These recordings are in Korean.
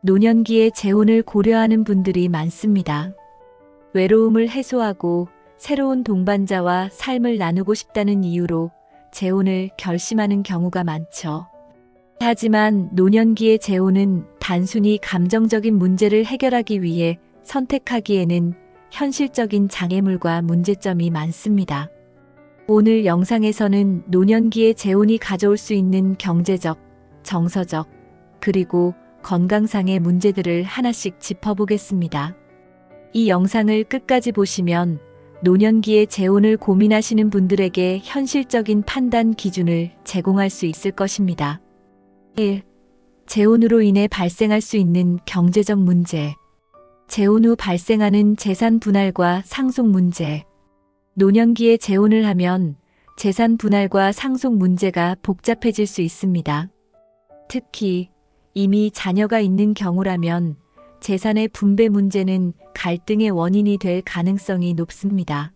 노년기의 재혼을 고려하는 분들이 많습니다. 외로움을 해소하고 새로운 동반자와 삶을 나누고 싶다는 이유로 재혼을 결심하는 경우가 많죠. 하지만 노년기의 재혼은 단순히 감정적인 문제를 해결하기 위해 선택하기에는 현실적인 장애물과 문제점이 많습니다. 오늘 영상에서는 노년기의 재혼이 가져올 수 있는 경제적, 정서적, 그리고 건강상의 문제들을 하나씩 짚어보겠습니다. 이 영상을 끝까지 보시면 노년기의 재혼을 고민하시는 분들에게 현실적인 판단 기준을 제공할 수 있을 것입니다. 1. 재혼으로 인해 발생할 수 있는 경제적 문제. 재혼 후 발생하는 재산 분할과 상속 문제. 노년기에 재혼을 하면 재산 분할과 상속 문제가 복잡해질 수 있습니다. 특히 이미 자녀가 있는 경우라면 재산의 분배 문제는 갈등의 원인이 될 가능성이 높습니다.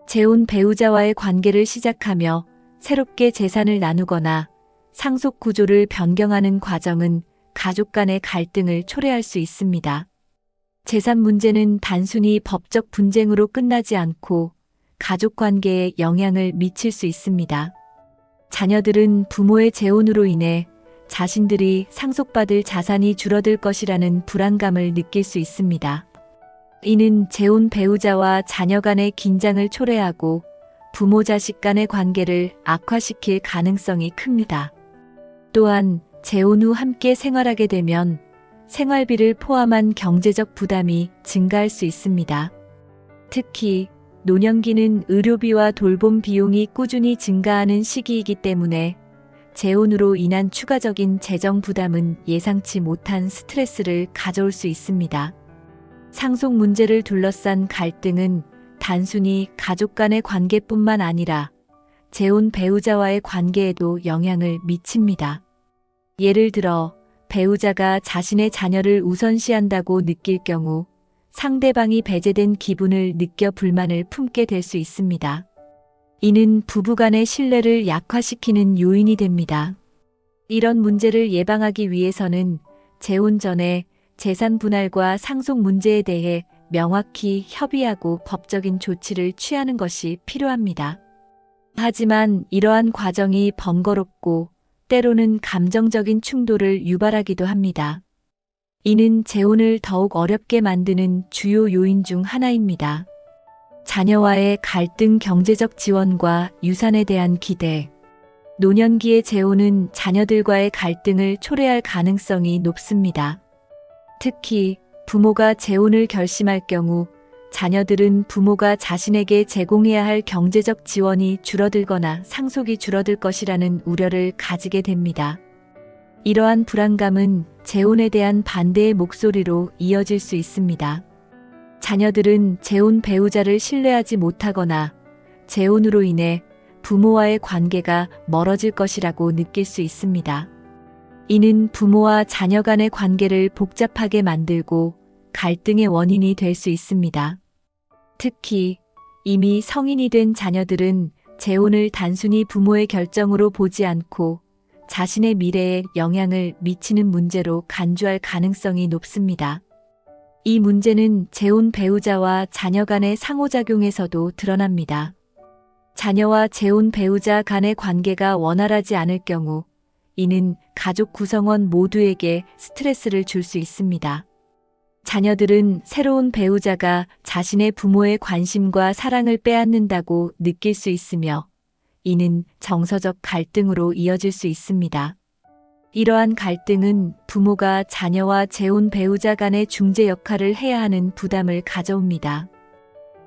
재혼 배우자와의 관계를 시작하며 새롭게 재산을 나누거나 상속 구조를 변경하는 과정은 가족 간의 갈등을 초래할 수 있습니다. 재산 문제는 단순히 법적 분쟁으로 끝나지 않고 가족 관계에 영향을 미칠 수 있습니다. 자녀들은 부모의 재혼으로 인해 자신들이 상속받을 자산이 줄어들 것이라는 불안감을 느낄 수 있습니다. 이는 재혼 배우자와 자녀 간의 긴장을 초래하고 부모 자식 간의 관계를 악화시킬 가능성이 큽니다. 또한 재혼 후 함께 생활하게 되면 생활비를 포함한 경제적 부담이 증가할 수 있습니다. 특히 노년기는 의료비와 돌봄 비용이 꾸준히 증가하는 시기이기 때문에 재혼으로 인한 추가적인 재정 부담은 예상치 못한 스트레스를 가져올 수 있습니다. 상속 문제를 둘러싼 갈등은 단순히 가족 간의 관계뿐만 아니라 재혼 배우자와의 관계에도 영향을 미칩니다. 예를 들어 배우자가 자신의 자녀를 우선시한다고 느낄 경우 상대방이 배제된 기분을 느껴 불만을 품게 될 수 있습니다. 이는 부부간의 신뢰를 약화시키는 요인이 됩니다. 이런 문제를 예방하기 위해서는 재혼 전에 재산 분할과 상속 문제에 대해 명확히 협의하고 법적인 조치를 취하는 것이 필요합니다. 하지만 이러한 과정이 번거롭고 때로는 감정적인 충돌을 유발하기도 합니다. 이는 재혼을 더욱 어렵게 만드는 주요 요인 중 하나입니다. 자녀와의 갈등, 경제적 지원과 유산에 대한 기대. 노년기의 재혼은 자녀들과의 갈등을 초래할 가능성이 높습니다. 특히 부모가 재혼을 결심할 경우 자녀들은 부모가 자신에게 제공해야 할 경제적 지원이 줄어들거나 상속이 줄어들 것이라는 우려를 가지게 됩니다. 이러한 불안감은 재혼에 대한 반대의 목소리로 이어질 수 있습니다. 자녀들은 재혼 배우자를 신뢰하지 못하거나 재혼으로 인해 부모와의 관계가 멀어질 것이라고 느낄 수 있습니다. 이는 부모와 자녀 간의 관계를 복잡하게 만들고 갈등의 원인이 될 수 있습니다. 특히 이미 성인이 된 자녀들은 재혼을 단순히 부모의 결정으로 보지 않고 자신의 미래에 영향을 미치는 문제로 간주할 가능성이 높습니다. 이 문제는 재혼 배우자와 자녀 간의 상호작용에서도 드러납니다. 자녀와 재혼 배우자 간의 관계가 원활하지 않을 경우 이는 가족 구성원 모두에게 스트레스를 줄 수 있습니다. 자녀들은 새로운 배우자가 자신의 부모의 관심과 사랑을 빼앗는다고 느낄 수 있으며 이는 정서적 갈등으로 이어질 수 있습니다. 이러한 갈등은 부모가 자녀와 재혼 배우자 간의 중재 역할을 해야 하는 부담을 가져옵니다.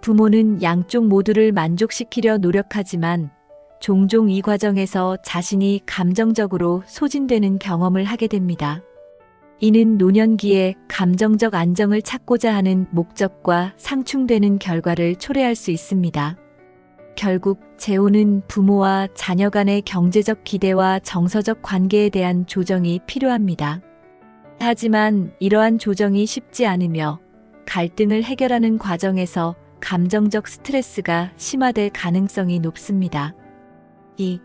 부모는 양쪽 모두를 만족시키려 노력하지만 종종 이 과정에서 자신이 감정적으로 소진되는 경험을 하게 됩니다. 이는 노년기에 감정적 안정을 찾고자 하는 목적과 상충되는 결과를 초래할 수 있습니다. 결국 재혼은 부모와 자녀 간의 경제적 기대와 정서적 관계에 대한 조정이 필요합니다. 하지만 이러한 조정이 쉽지 않으며 갈등을 해결하는 과정에서 감정적 스트레스가 심화될 가능성이 높습니다. 2.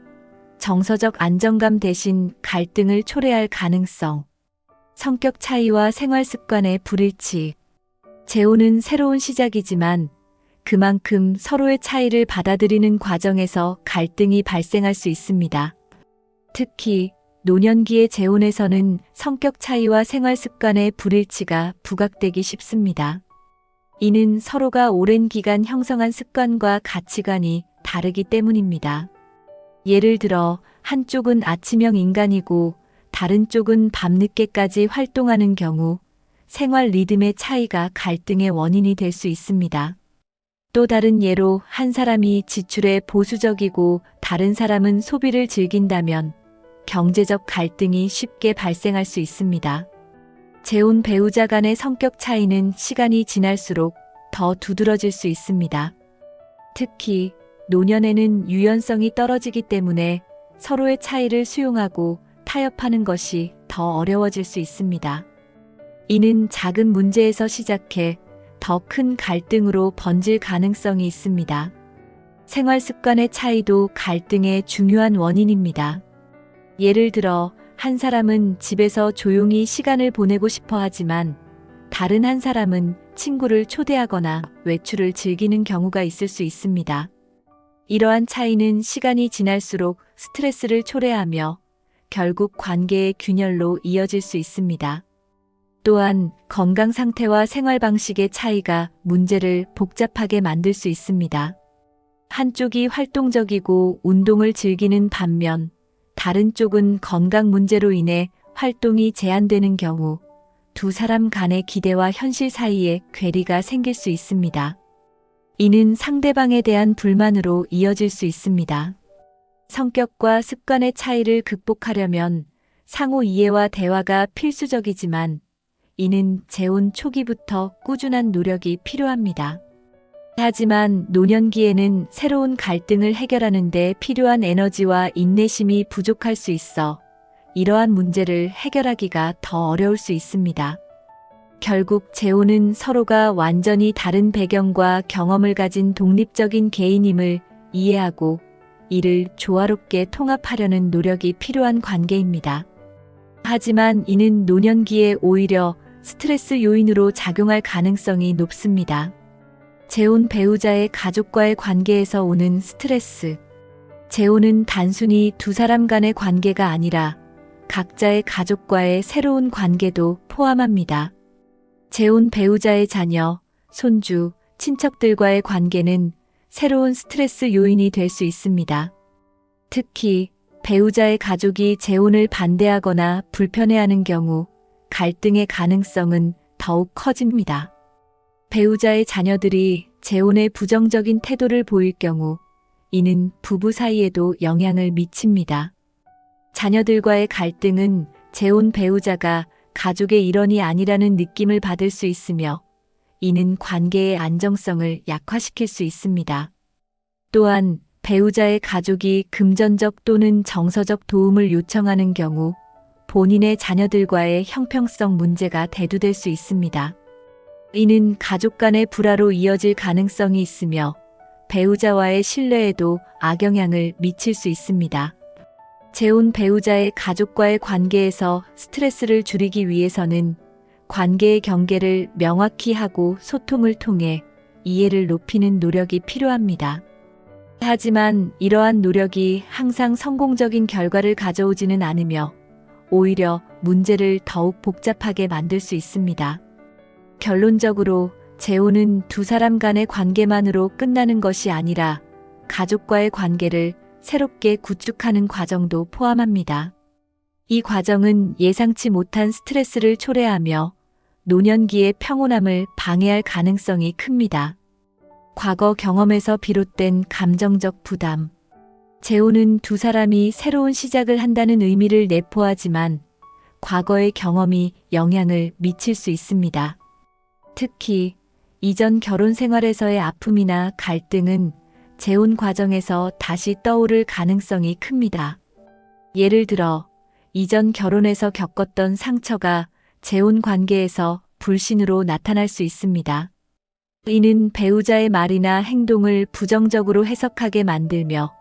정서적 안정감 대신 갈등을 초래할 가능성. 성격 차이와 생활 습관의 불일치. 재혼은 새로운 시작이지만 그만큼 서로의 차이를 받아들이는 과정에서 갈등이 발생할 수 있습니다. 특히 노년기의 재혼에서는 성격 차이와 생활 습관의 불일치가 부각되기 쉽습니다. 이는 서로가 오랜 기간 형성한 습관과 가치관이 다르기 때문입니다. 예를 들어 한쪽은 아침형 인간이고 다른 쪽은 밤늦게까지 활동하는 경우 생활 리듬의 차이가 갈등의 원인이 될 수 있습니다. 또 다른 예로 한 사람이 지출에 보수적이고 다른 사람은 소비를 즐긴다면 경제적 갈등이 쉽게 발생할 수 있습니다. 재혼 배우자 간의 성격 차이는 시간이 지날수록 더 두드러질 수 있습니다. 특히 노년에는 유연성이 떨어지기 때문에 서로의 차이를 수용하고 타협하는 것이 더 어려워질 수 있습니다. 이는 작은 문제에서 시작해 더 큰 갈등으로 번질 가능성이 있습니다. 생활 습관의 차이도 갈등의 중요한 원인입니다. 예를 들어 한 사람은 집에서 조용히 시간을 보내고 싶어 하지만 다른 한 사람은 친구를 초대하거나 외출을 즐기는 경우가 있을 수 있습니다. 이러한 차이는 시간이 지날수록 스트레스를 초래하며 결국 관계의 균열로 이어질 수 있습니다. 또한 건강 상태와 생활 방식의 차이가 문제를 복잡하게 만들 수 있습니다. 한쪽이 활동적이고 운동을 즐기는 반면 다른 쪽은 건강 문제로 인해 활동이 제한되는 경우 두 사람 간의 기대와 현실 사이에 괴리가 생길 수 있습니다. 이는 상대방에 대한 불만으로 이어질 수 있습니다. 성격과 습관의 차이를 극복하려면 상호 이해와 대화가 필수적이지만 이는 재혼 초기부터 꾸준한 노력이 필요합니다. 하지만 노년기에는 새로운 갈등을 해결하는 데 필요한 에너지와 인내심이 부족할 수 있어 이러한 문제를 해결하기가 더 어려울 수 있습니다. 결국 재혼은 서로가 완전히 다른 배경과 경험을 가진 독립적인 개인임을 이해하고 이를 조화롭게 통합하려는 노력이 필요한 관계입니다. 하지만 이는 노년기에 오히려 스트레스 요인으로 작용할 가능성이 높습니다. 재혼 배우자의 가족과의 관계에서 오는 스트레스. 재혼은 단순히 두 사람 간의 관계가 아니라 각자의 가족과의 새로운 관계도 포함합니다. 재혼 배우자의 자녀, 손주, 친척들과의 관계는 새로운 스트레스 요인이 될 수 있습니다. 특히 배우자의 가족이 재혼을 반대하거나 불편해하는 경우 갈등의 가능성은 더욱 커집니다. 배우자의 자녀들이 재혼에 부정적인 태도를 보일 경우 이는 부부 사이에도 영향을 미칩니다. 자녀들과의 갈등은 재혼 배우자가 가족의 일원이 아니라는 느낌을 받을 수 있으며 이는 관계의 안정성을 약화시킬 수 있습니다. 또한 배우자의 가족이 금전적 또는 정서적 도움을 요청하는 경우 본인의 자녀들과의 형평성 문제가 대두될 수 있습니다. 이는 가족 간의 불화로 이어질 가능성이 있으며 배우자와의 신뢰에도 악영향을 미칠 수 있습니다. 재혼 배우자의 가족과의 관계에서 스트레스를 줄이기 위해서는 관계의 경계를 명확히 하고 소통을 통해 이해를 높이는 노력이 필요합니다. 하지만 이러한 노력이 항상 성공적인 결과를 가져오지는 않으며 오히려 문제를 더욱 복잡하게 만들 수 있습니다. 결론적으로 재혼은 두 사람 간의 관계만으로 끝나는 것이 아니라 가족과의 관계를 새롭게 구축하는 과정도 포함합니다. 이 과정은 예상치 못한 스트레스를 초래하며 노년기의 평온함을 방해할 가능성이 큽니다. 과거 경험에서 비롯된 감정적 부담. 재혼은 두 사람이 새로운 시작을 한다는 의미를 내포하지만 과거의 경험이 영향을 미칠 수 있습니다. 특히 이전 결혼 생활에서의 아픔이나 갈등은 재혼 과정에서 다시 떠오를 가능성이 큽니다. 예를 들어 이전 결혼에서 겪었던 상처가 재혼 관계에서 불신으로 나타날 수 있습니다. 이는 배우자의 말이나 행동을 부정적으로 해석하게 만들며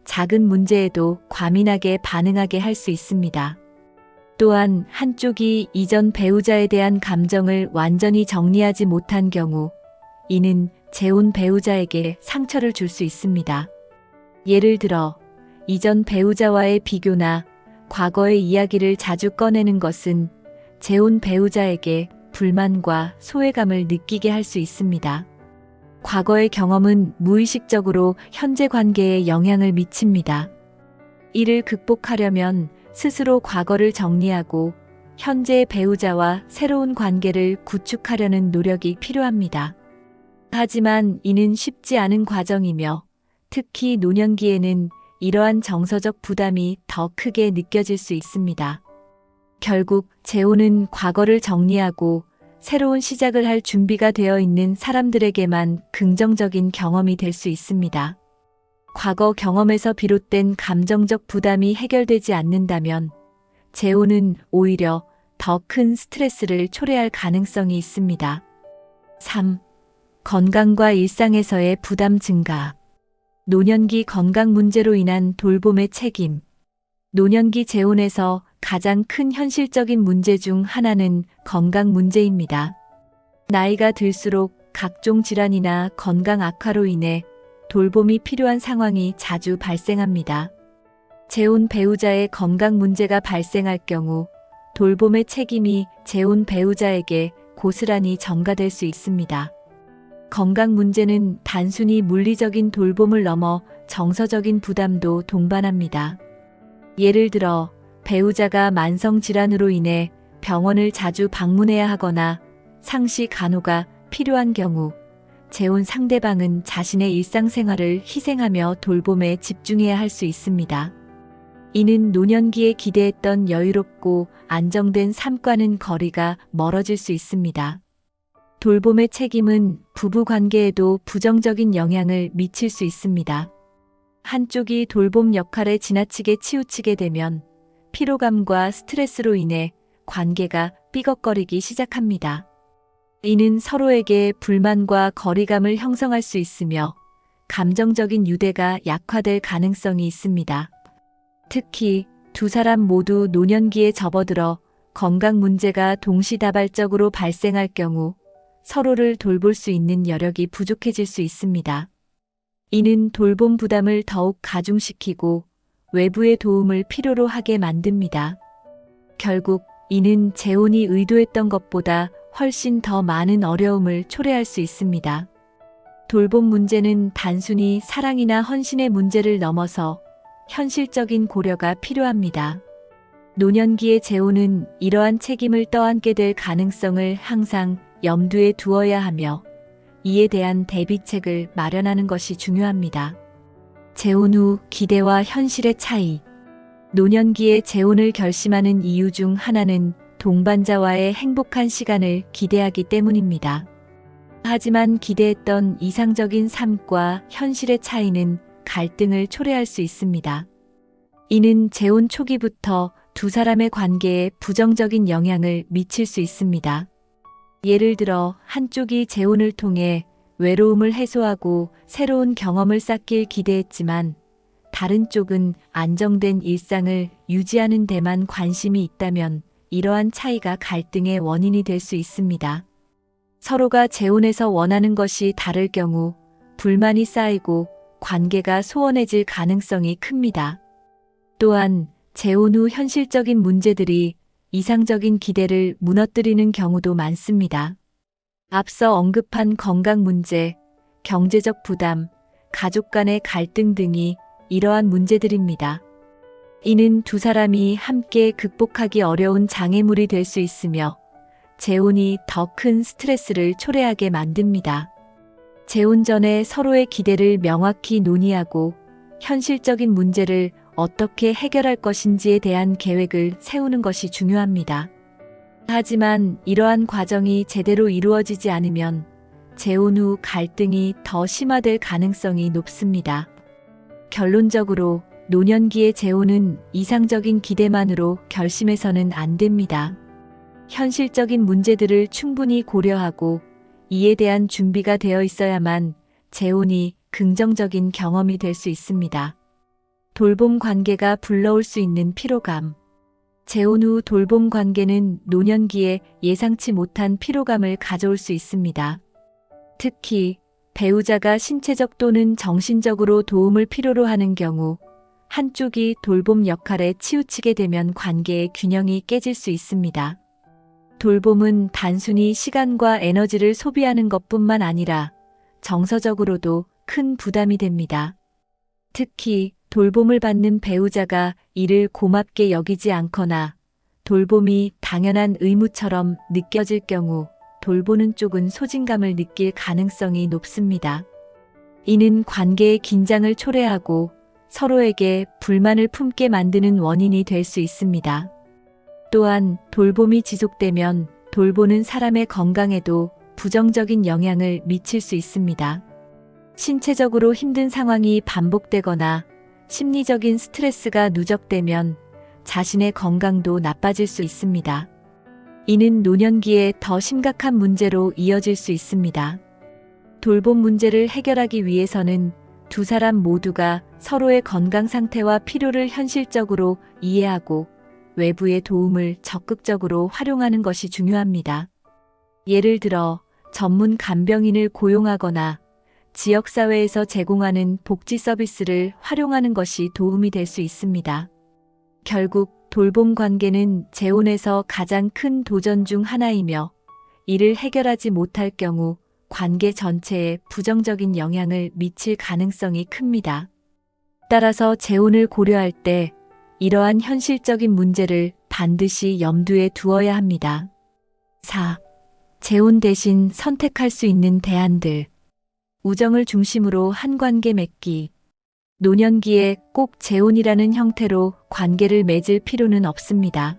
작은 문제에도 과민하게 반응하게 할 수 있습니다. 또한 한쪽이 이전 배우자에 대한 감정을 완전히 정리하지 못한 경우 이는 재혼 배우자에게 상처를 줄 수 있습니다. 예를 들어 이전 배우자와의 비교나 과거의 이야기를 자주 꺼내는 것은 재혼 배우자에게 불만과 소외감을 느끼게 할 수 있습니다. 과거의 경험은 무의식적으로 현재 관계에 영향을 미칩니다. 이를 극복하려면 스스로 과거를 정리하고 현재의 배우자와 새로운 관계를 구축하려는 노력이 필요합니다. 하지만 이는 쉽지 않은 과정이며 특히 노년기에는 이러한 정서적 부담이 더 크게 느껴질 수 있습니다. 결국 재혼은 과거를 정리하고 새로운 시작을 할 준비가 되어 있는 사람들에게만 긍정적인 경험이 될 수 있습니다. 과거 경험에서 비롯된 감정적 부담이 해결되지 않는다면 재혼은 오히려 더 큰 스트레스를 초래할 가능성이 있습니다. 3. 건강과 일상에서의 부담 증가. 노년기 건강 문제로 인한 돌봄의 책임. 노년기 재혼에서 가장 큰 현실적인 문제 중 하나는 건강 문제입니다. 나이가 들수록 각종 질환이나 건강 악화로 인해 돌봄이 필요한 상황이 자주 발생합니다. 재혼 배우자의 건강 문제가 발생할 경우 돌봄의 책임이 재혼 배우자에게 고스란히 전가될 수 있습니다. 건강 문제는 단순히 물리적인 돌봄을 넘어 정서적인 부담도 동반합니다. 예를 들어 배우자가 만성 질환으로 인해 병원을 자주 방문해야 하거나 상시 간호가 필요한 경우 재혼 상대방은 자신의 일상생활을 희생하며 돌봄에 집중해야 할 수 있습니다. 이는 노년기에 기대했던 여유롭고 안정된 삶과는 거리가 멀어질 수 있습니다. 돌봄의 책임은 부부 관계에도 부정적인 영향을 미칠 수 있습니다. 한쪽이 돌봄 역할에 지나치게 치우치게 되면 피로감과 스트레스로 인해 관계가 삐걱거리기 시작합니다. 이는 서로에게 불만과 거리감을 형성할 수 있으며 감정적인 유대가 약화될 가능성이 있습니다. 특히 두 사람 모두 노년기에 접어들어 건강 문제가 동시다발적으로 발생할 경우 서로를 돌볼 수 있는 여력이 부족해질 수 있습니다. 이는 돌봄 부담을 더욱 가중시키고 외부의 도움을 필요로 하게 만듭니다. 결국 이는 재혼이 의도했던 것보다 훨씬 더 많은 어려움을 초래할 수 있습니다. 돌봄 문제는 단순히 사랑이나 헌신의 문제를 넘어서 현실적인 고려가 필요합니다. 노년기의 재혼은 이러한 책임을 떠안게 될 가능성을 항상 염두에 두어야 하며 이에 대한 대비책을 마련하는 것이 중요합니다. 재혼 후 기대와 현실의 차이. 노년기에 재혼을 결심하는 이유 중 하나는 동반자와의 행복한 시간을 기대하기 때문입니다. 하지만 기대했던 이상적인 삶과 현실의 차이는 갈등을 초래할 수 있습니다. 이는 재혼 초기부터 두 사람의 관계에 부정적인 영향을 미칠 수 있습니다. 예를 들어 한쪽이 재혼을 통해 외로움을 해소하고 새로운 경험을 쌓길 기대했지만 다른 쪽은 안정된 일상을 유지하는 데만 관심이 있다면 이러한 차이가 갈등의 원인이 될 수 있습니다. 서로가 재혼에서 원하는 것이 다를 경우 불만이 쌓이고 관계가 소원해질 가능성이 큽니다. 또한 재혼 후 현실적인 문제들이 이상적인 기대를 무너뜨리는 경우도 많습니다. 앞서 언급한 건강 문제, 경제적 부담, 가족 간의 갈등 등이 이러한 문제들입니다. 이는 두 사람이 함께 극복하기 어려운 장애물이 될 수 있으며 재혼이 더 큰 스트레스를 초래하게 만듭니다. 재혼 전에 서로의 기대를 명확히 논의하고 현실적인 문제를 어떻게 해결할 것인지에 대한 계획을 세우는 것이 중요합니다. 하지만 이러한 과정이 제대로 이루어지지 않으면 재혼 후 갈등이 더 심화될 가능성이 높습니다. 결론적으로 노년기의 재혼은 이상적인 기대만으로 결심해서는 안 됩니다. 현실적인 문제들을 충분히 고려하고 이에 대한 준비가 되어 있어야만 재혼이 긍정적인 경험이 될 수 있습니다. 돌봄 관계가 불러올 수 있는 피로감. 재혼 후 돌봄 관계는 노년기에 예상치 못한 피로감을 가져올 수 있습니다. 특히 배우자가 신체적 또는 정신적으로 도움을 필요로 하는 경우 한쪽이 돌봄 역할에 치우치게 되면 관계의 균형이 깨질 수 있습니다. 돌봄은 단순히 시간과 에너지를 소비하는 것뿐만 아니라 정서적으로도 큰 부담이 됩니다. 특히 돌봄을 받는 배우자가 이를 고맙게 여기지 않거나 돌봄이 당연한 의무처럼 느껴질 경우 돌보는 쪽은 소진감을 느낄 가능성이 높습니다. 이는 관계의 긴장을 초래하고 서로에게 불만을 품게 만드는 원인이 될 수 있습니다. 또한 돌봄이 지속되면 돌보는 사람의 건강에도 부정적인 영향을 미칠 수 있습니다. 신체적으로 힘든 상황이 반복되거나 심리적인 스트레스가 누적되면 자신의 건강도 나빠질 수 있습니다. 이는 노년기에 더 심각한 문제로 이어질 수 있습니다. 돌봄 문제를 해결하기 위해서는 두 사람 모두가 서로의 건강 상태와 필요를 현실적으로 이해하고 외부의 도움을 적극적으로 활용하는 것이 중요합니다. 예를 들어 전문 간병인을 고용하거나 지역사회에서 제공하는 복지 서비스를 활용하는 것이 도움이 될 수 있습니다. 결국 돌봄 관계는 재혼에서 가장 큰 도전 중 하나이며 이를 해결하지 못할 경우 관계 전체에 부정적인 영향을 미칠 가능성이 큽니다. 따라서 재혼을 고려할 때 이러한 현실적인 문제를 반드시 염두에 두어야 합니다. 4. 재혼 대신 선택할 수 있는 대안들. 우정을 중심으로 한 관계 맺기. 노년기에 꼭 재혼이라는 형태로 관계를 맺을 필요는 없습니다.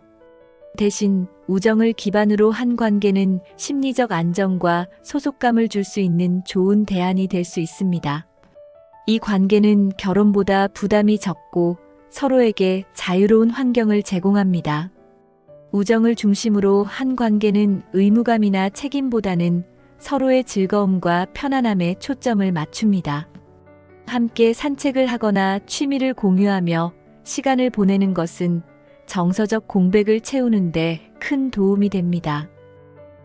대신 우정을 기반으로 한 관계는 심리적 안정과 소속감을 줄 수 있는 좋은 대안이 될 수 있습니다. 이 관계는 결혼보다 부담이 적고 서로에게 자유로운 환경을 제공합니다. 우정을 중심으로 한 관계는 의무감이나 책임보다는 서로의 즐거움과 편안함에 초점을 맞춥니다. 함께 산책을 하거나 취미를 공유하며 시간을 보내는 것은 정서적 공백을 채우는데 큰 도움이 됩니다.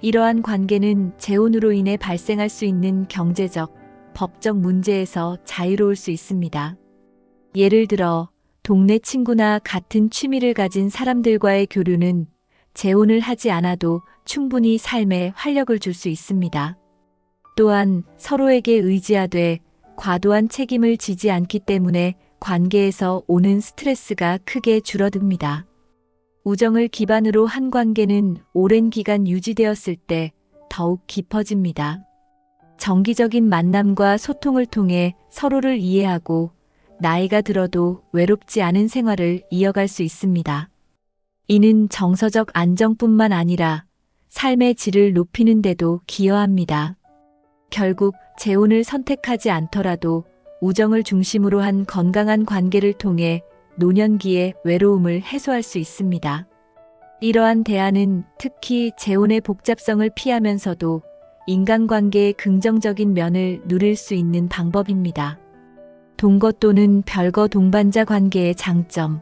이러한 관계는 재혼으로 인해 발생할 수 있는 경제적, 법적 문제에서 자유로울 수 있습니다. 예를 들어 동네 친구나 같은 취미를 가진 사람들과의 교류는 재혼을 하지 않아도 충분히 삶에 활력을 줄 수 있습니다. 또한 서로에게 의지하되 과도한 책임을 지지 않기 때문에 관계에서 오는 스트레스가 크게 줄어듭니다. 우정을 기반으로 한 관계는 오랜 기간 유지되었을 때 더욱 깊어집니다. 정기적인 만남과 소통을 통해 서로를 이해하고 나이가 들어도 외롭지 않은 생활을 이어갈 수 있습니다. 이는 정서적 안정뿐만 아니라 삶의 질을 높이는 데도 기여합니다. 결국 재혼을 선택하지 않더라도 우정을 중심으로 한 건강한 관계를 통해 노년기의 외로움을 해소할 수 있습니다. 이러한 대안은 특히 재혼의 복잡성을 피하면서도 인간관계의 긍정적인 면을 누릴 수 있는 방법입니다. 동거 또는 별거 동반자 관계의 장점.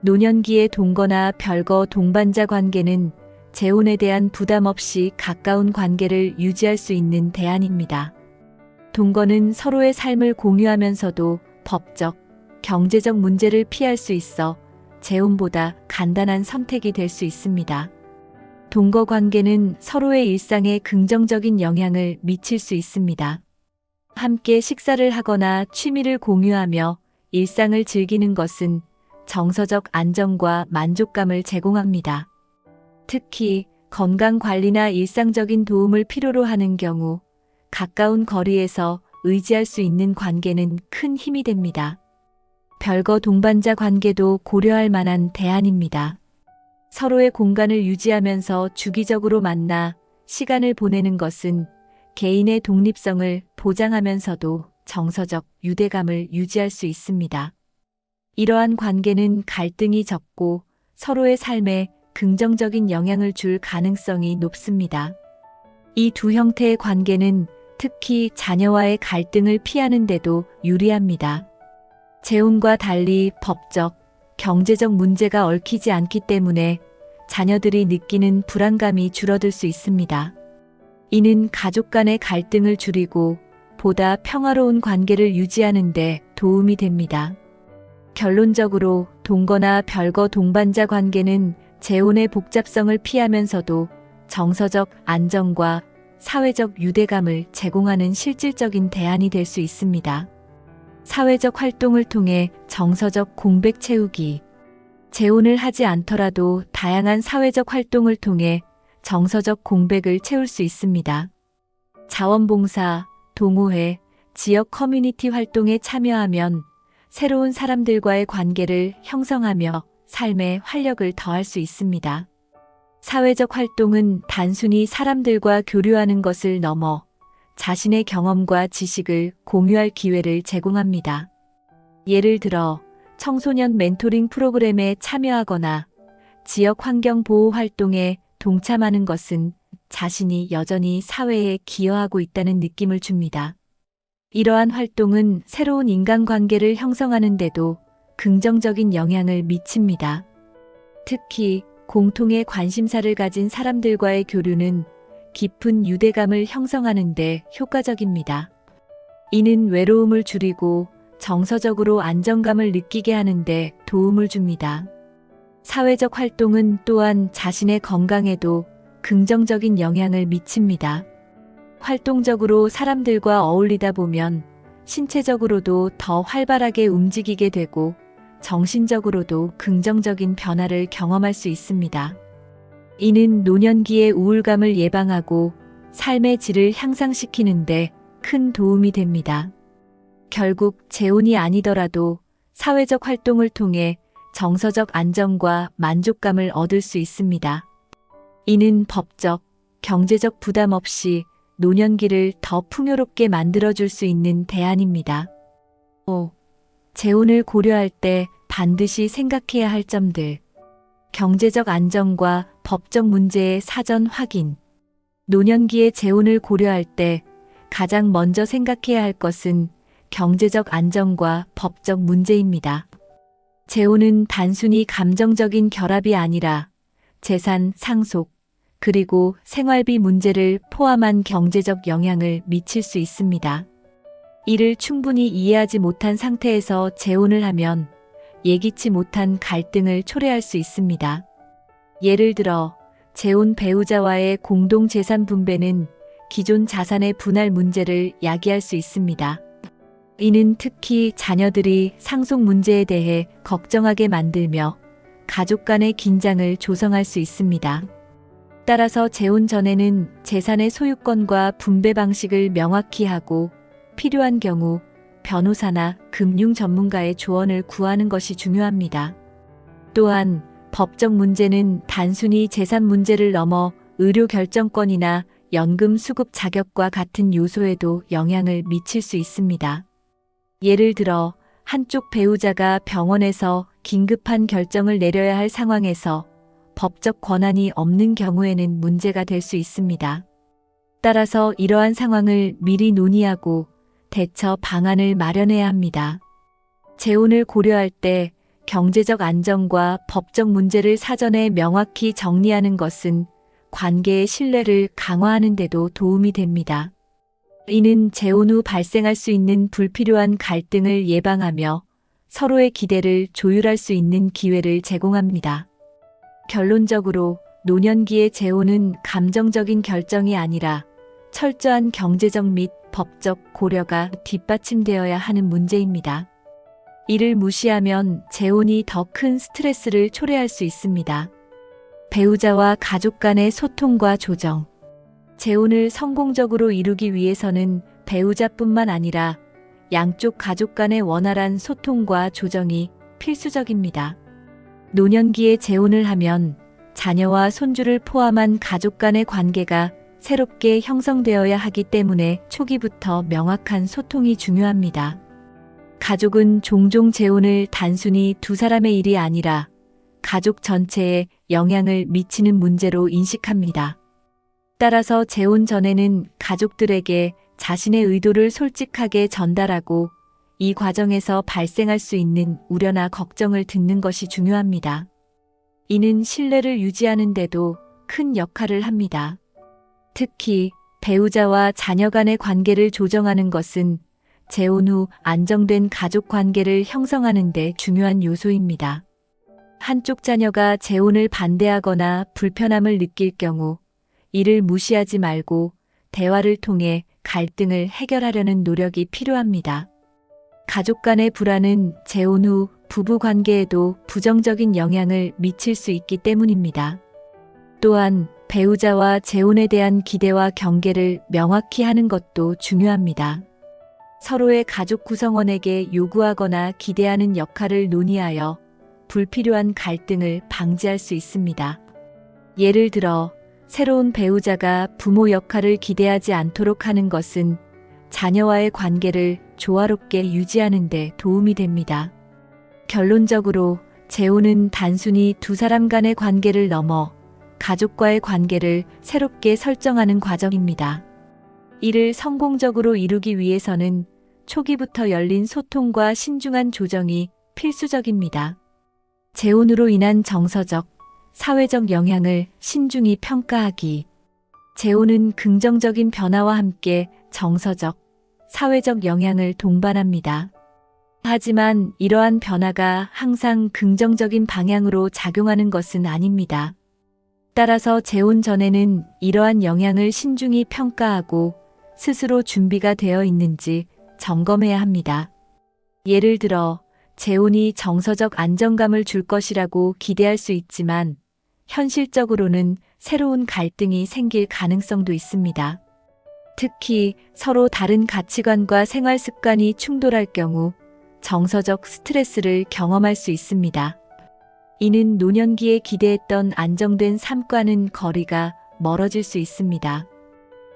노년기의 동거나 별거 동반자 관계는 재혼에 대한 부담 없이 가까운 관계를 유지할 수 있는 대안입니다. 동거는 서로의 삶을 공유하면서도 법적, 경제적 문제를 피할 수 있어 재혼보다 간단한 선택이 될 수 있습니다. 동거 관계는 서로의 일상에 긍정적인 영향을 미칠 수 있습니다. 함께 식사를 하거나 취미를 공유하며 일상을 즐기는 것은 정서적 안정과 만족감을 제공합니다. 특히 건강관리나 일상적인 도움을 필요로 하는 경우 가까운 거리에서 의지할 수 있는 관계는 큰 힘이 됩니다. 별거 동반자 관계도 고려할 만한 대안입니다. 서로의 공간을 유지하면서 주기적으로 만나 시간을 보내는 것은 개인의 독립성을 보장하면서도 정서적 유대감을 유지할 수 있습니다. 이러한 관계는 갈등이 적고 서로의 삶에 긍정적인 영향을 줄 가능성이 높습니다. 이 두 형태의 관계는 특히 자녀와의 갈등을 피하는 데도 유리합니다. 재혼과 달리 법적, 경제적 문제가 얽히지 않기 때문에 자녀들이 느끼는 불안감이 줄어들 수 있습니다. 이는 가족 간의 갈등을 줄이고 보다 평화로운 관계를 유지하는 데 도움이 됩니다. 결론적으로 동거나 별거 동반자 관계는 재혼의 복잡성을 피하면서도 정서적 안정과 사회적 유대감을 제공하는 실질적인 대안이 될 수 있습니다. 사회적 활동을 통해 정서적 공백 채우기. 재혼을 하지 않더라도 다양한 사회적 활동을 통해 정서적 공백을 채울 수 있습니다. 자원봉사, 동호회, 지역 커뮤니티 활동에 참여하면 새로운 사람들과의 관계를 형성하며 삶에 활력을 더할 수 있습니다. 사회적 활동은 단순히 사람들과 교류하는 것을 넘어 자신의 경험과 지식을 공유할 기회를 제공합니다. 예를 들어 청소년 멘토링 프로그램에 참여하거나 지역 환경 보호 활동에 동참하는 것은 자신이 여전히 사회에 기여하고 있다는 느낌을 줍니다. 이러한 활동은 새로운 인간관계를 형성하는 데도 긍정적인 영향을 미칩니다. 특히 공통의 관심사를 가진 사람들과의 교류는 깊은 유대감을 형성하는 데 효과적입니다. 이는 외로움을 줄이고 정서적으로 안정감을 느끼게 하는 데 도움을 줍니다. 사회적 활동은 또한 자신의 건강에도 긍정적인 영향을 미칩니다. 활동적으로 사람들과 어울리다 보면 신체적으로도 더 활발하게 움직이게 되고 정신적으로도 긍정적인 변화를 경험할 수 있습니다. 이는 노년기의 우울감을 예방하고 삶의 질을 향상시키는 데 큰 도움이 됩니다. 결국 재혼이 아니더라도 사회적 활동을 통해 정서적 안정과 만족감을 얻을 수 있습니다. 이는 법적, 경제적 부담 없이 노년기를 더 풍요롭게 만들어줄 수 있는 대안입니다. 5. 재혼을 고려할 때 반드시 생각해야 할 점들. 경제적 안정과 법적 문제의 사전 확인. 노년기의 재혼을 고려할 때 가장 먼저 생각해야 할 것은 경제적 안정과 법적 문제입니다. 재혼은 단순히 감정적인 결합이 아니라 재산 상속, 그리고 생활비 문제를 포함한 경제적 영향을 미칠 수 있습니다. 이를 충분히 이해하지 못한 상태에서 재혼을 하면 예기치 못한 갈등을 초래할 수 있습니다. 예를 들어 재혼 배우자와의 공동 재산 분배는 기존 자산의 분할 문제를 야기할 수 있습니다. 이는 특히 자녀들이 상속 문제에 대해 걱정하게 만들며 가족 간의 긴장을 조성할 수 있습니다. 따라서 재혼 전에는 재산의 소유권과 분배 방식을 명확히 하고 필요한 경우 변호사나 금융 전문가의 조언을 구하는 것이 중요합니다. 또한 법적 문제는 단순히 재산 문제를 넘어 의료 결정권이나 연금 수급 자격과 같은 요소에도 영향을 미칠 수 있습니다. 예를 들어 한쪽 배우자가 병원에서 긴급한 결정을 내려야 할 상황에서 법적 권한이 없는 경우에는 문제가 될 수 있습니다. 따라서 이러한 상황을 미리 논의하고 대처 방안을 마련해야 합니다. 재혼을 고려할 때 경제적 안정과 법적 문제를 사전에 명확히 정리하는 것은 관계의 신뢰를 강화하는 데도 도움이 됩니다. 이는 재혼 후 발생할 수 있는 불필요한 갈등을 예방하며 서로의 기대를 조율할 수 있는 기회를 제공합니다. 결론적으로 노년기의 재혼은 감정적인 결정이 아니라 철저한 경제적 및 법적 고려가 뒷받침되어야 하는 문제입니다. 이를 무시하면 재혼이 더 큰 스트레스를 초래할 수 있습니다. 배우자와 가족 간의 소통과 조정. 재혼을 성공적으로 이루기 위해서는 배우자뿐만 아니라 양쪽 가족 간의 원활한 소통과 조정이 필수적입니다. 노년기에 재혼을 하면 자녀와 손주를 포함한 가족 간의 관계가 새롭게 형성되어야 하기 때문에 초기부터 명확한 소통이 중요합니다. 가족은 종종 재혼을 단순히 두 사람의 일이 아니라 가족 전체에 영향을 미치는 문제로 인식합니다. 따라서 재혼 전에는 가족들에게 자신의 의도를 솔직하게 전달하고 이 과정에서 발생할 수 있는 우려나 걱정을 듣는 것이 중요합니다. 이는 신뢰를 유지하는 데도 큰 역할을 합니다. 특히 배우자와 자녀 간의 관계를 조정하는 것은 재혼 후 안정된 가족 관계를 형성하는 데 중요한 요소입니다. 한쪽 자녀가 재혼을 반대하거나 불편함을 느낄 경우 이를 무시하지 말고 대화를 통해 갈등을 해결하려는 노력이 필요합니다. 가족 간의 불안은 재혼 후 부부 관계에도 부정적인 영향을 미칠 수 있기 때문입니다. 또한 배우자와 재혼에 대한 기대와 경계를 명확히 하는 것도 중요합니다. 서로의 가족 구성원에게 요구하거나 기대하는 역할을 논의하여 불필요한 갈등을 방지할 수 있습니다. 예를 들어, 새로운 배우자가 부모 역할을 기대하지 않도록 하는 것은 자녀와의 관계를 조화롭게 유지하는 데 도움이 됩니다. 결론적으로 재혼은 단순히 두 사람 간의 관계를 넘어 가족과의 관계를 새롭게 설정하는 과정입니다. 이를 성공적으로 이루기 위해서는 초기부터 열린 소통과 신중한 조정이 필수적입니다. 재혼으로 인한 정서적, 사회적 영향을 신중히 평가하기. 재혼은 긍정적인 변화와 함께 정서적, 사회적 영향을 동반합니다. 하지만 이러한 변화가 항상 긍정적인 방향으로 작용하는 것은 아닙니다. 따라서 재혼 전에는 이러한 영향을 신중히 평가하고 스스로 준비가 되어 있는지 점검해야 합니다. 예를 들어, 재혼이 정서적 안정감을 줄 것이라고 기대할 수 있지만 현실적으로는 새로운 갈등이 생길 가능성도 있습니다. 특히 서로 다른 가치관과 생활 습관이 충돌할 경우 정서적 스트레스를 경험할 수 있습니다. 이는 노년기에 기대했던 안정된 삶과는 거리가 멀어질 수 있습니다.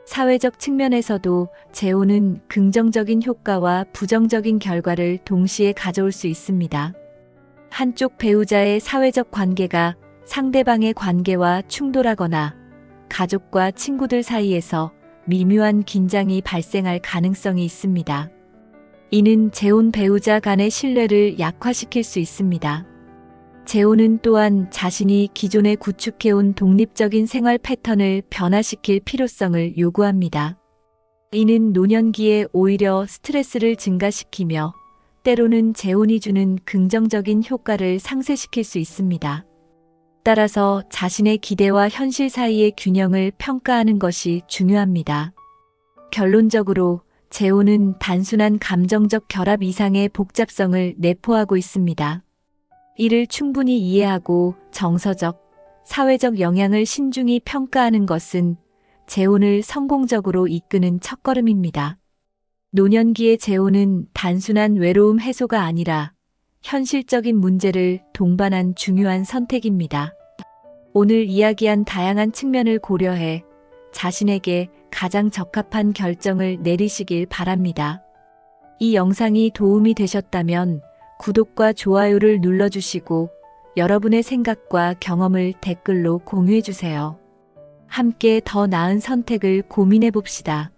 사회적 측면에서도 재혼은 긍정적인 효과와 부정적인 결과를 동시에 가져올 수 있습니다. 한쪽 배우자의 사회적 관계가 상대방의 관계와 충돌하거나 가족과 친구들 사이에서 미묘한 긴장이 발생할 가능성이 있습니다. 이는 재혼 배우자 간의 신뢰를 약화시킬 수 있습니다. 재혼은 또한 자신이 기존에 구축해온 독립적인 생활 패턴을 변화시킬 필요성을 요구합니다. 이는 노년기에 오히려 스트레스를 증가시키며 때로는 재혼이 주는 긍정적인 효과를 상쇄시킬 수 있습니다. 따라서 자신의 기대와 현실 사이의 균형을 평가하는 것이 중요합니다. 결론적으로 재혼은 단순한 감정적 결합 이상의 복잡성을 내포하고 있습니다. 이를 충분히 이해하고 정서적, 사회적 영향을 신중히 평가하는 것은 재혼을 성공적으로 이끄는 첫걸음입니다. 노년기의 재혼은 단순한 외로움 해소가 아니라 현실적인 문제를 동반한 중요한 선택입니다. 오늘 이야기한 다양한 측면을 고려해 자신에게 가장 적합한 결정을 내리시길 바랍니다. 이 영상이 도움이 되셨다면 구독과 좋아요를 눌러주시고 여러분의 생각과 경험을 댓글로 공유해주세요. 함께 더 나은 선택을 고민해봅시다.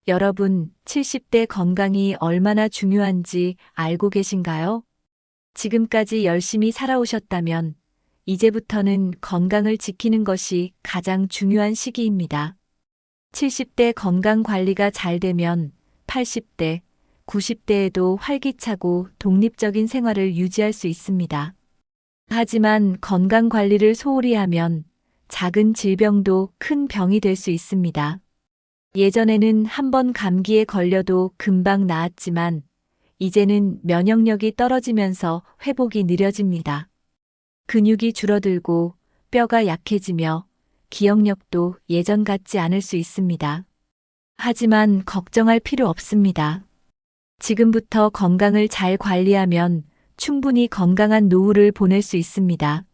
여러분, 70대 건강이 얼마나 중요한지 알고 계신가요? 지금까지 열심히 살아오셨다면 이제부터는 건강을 지키는 것이 가장 중요한 시기입니다. 70대 건강 관리가 잘 되면 80대, 90대에도 활기차고 독립적인 생활을 유지할 수 있습니다. 하지만 건강 관리를 소홀히 하면 작은 질병도 큰 병이 될 수 있습니다. 예전에는 한번 감기에 걸려도 금방 나았지만 이제는 면역력이 떨어지면서 회복이 느려집니다. 근육이 줄어들고 뼈가 약해지며 기억력도 예전 같지 않을 수 있습니다. 하지만 걱정할 필요 없습니다. 지금부터 건강을 잘 관리하면 충분히 건강한 노후를 보낼 수 있습니다.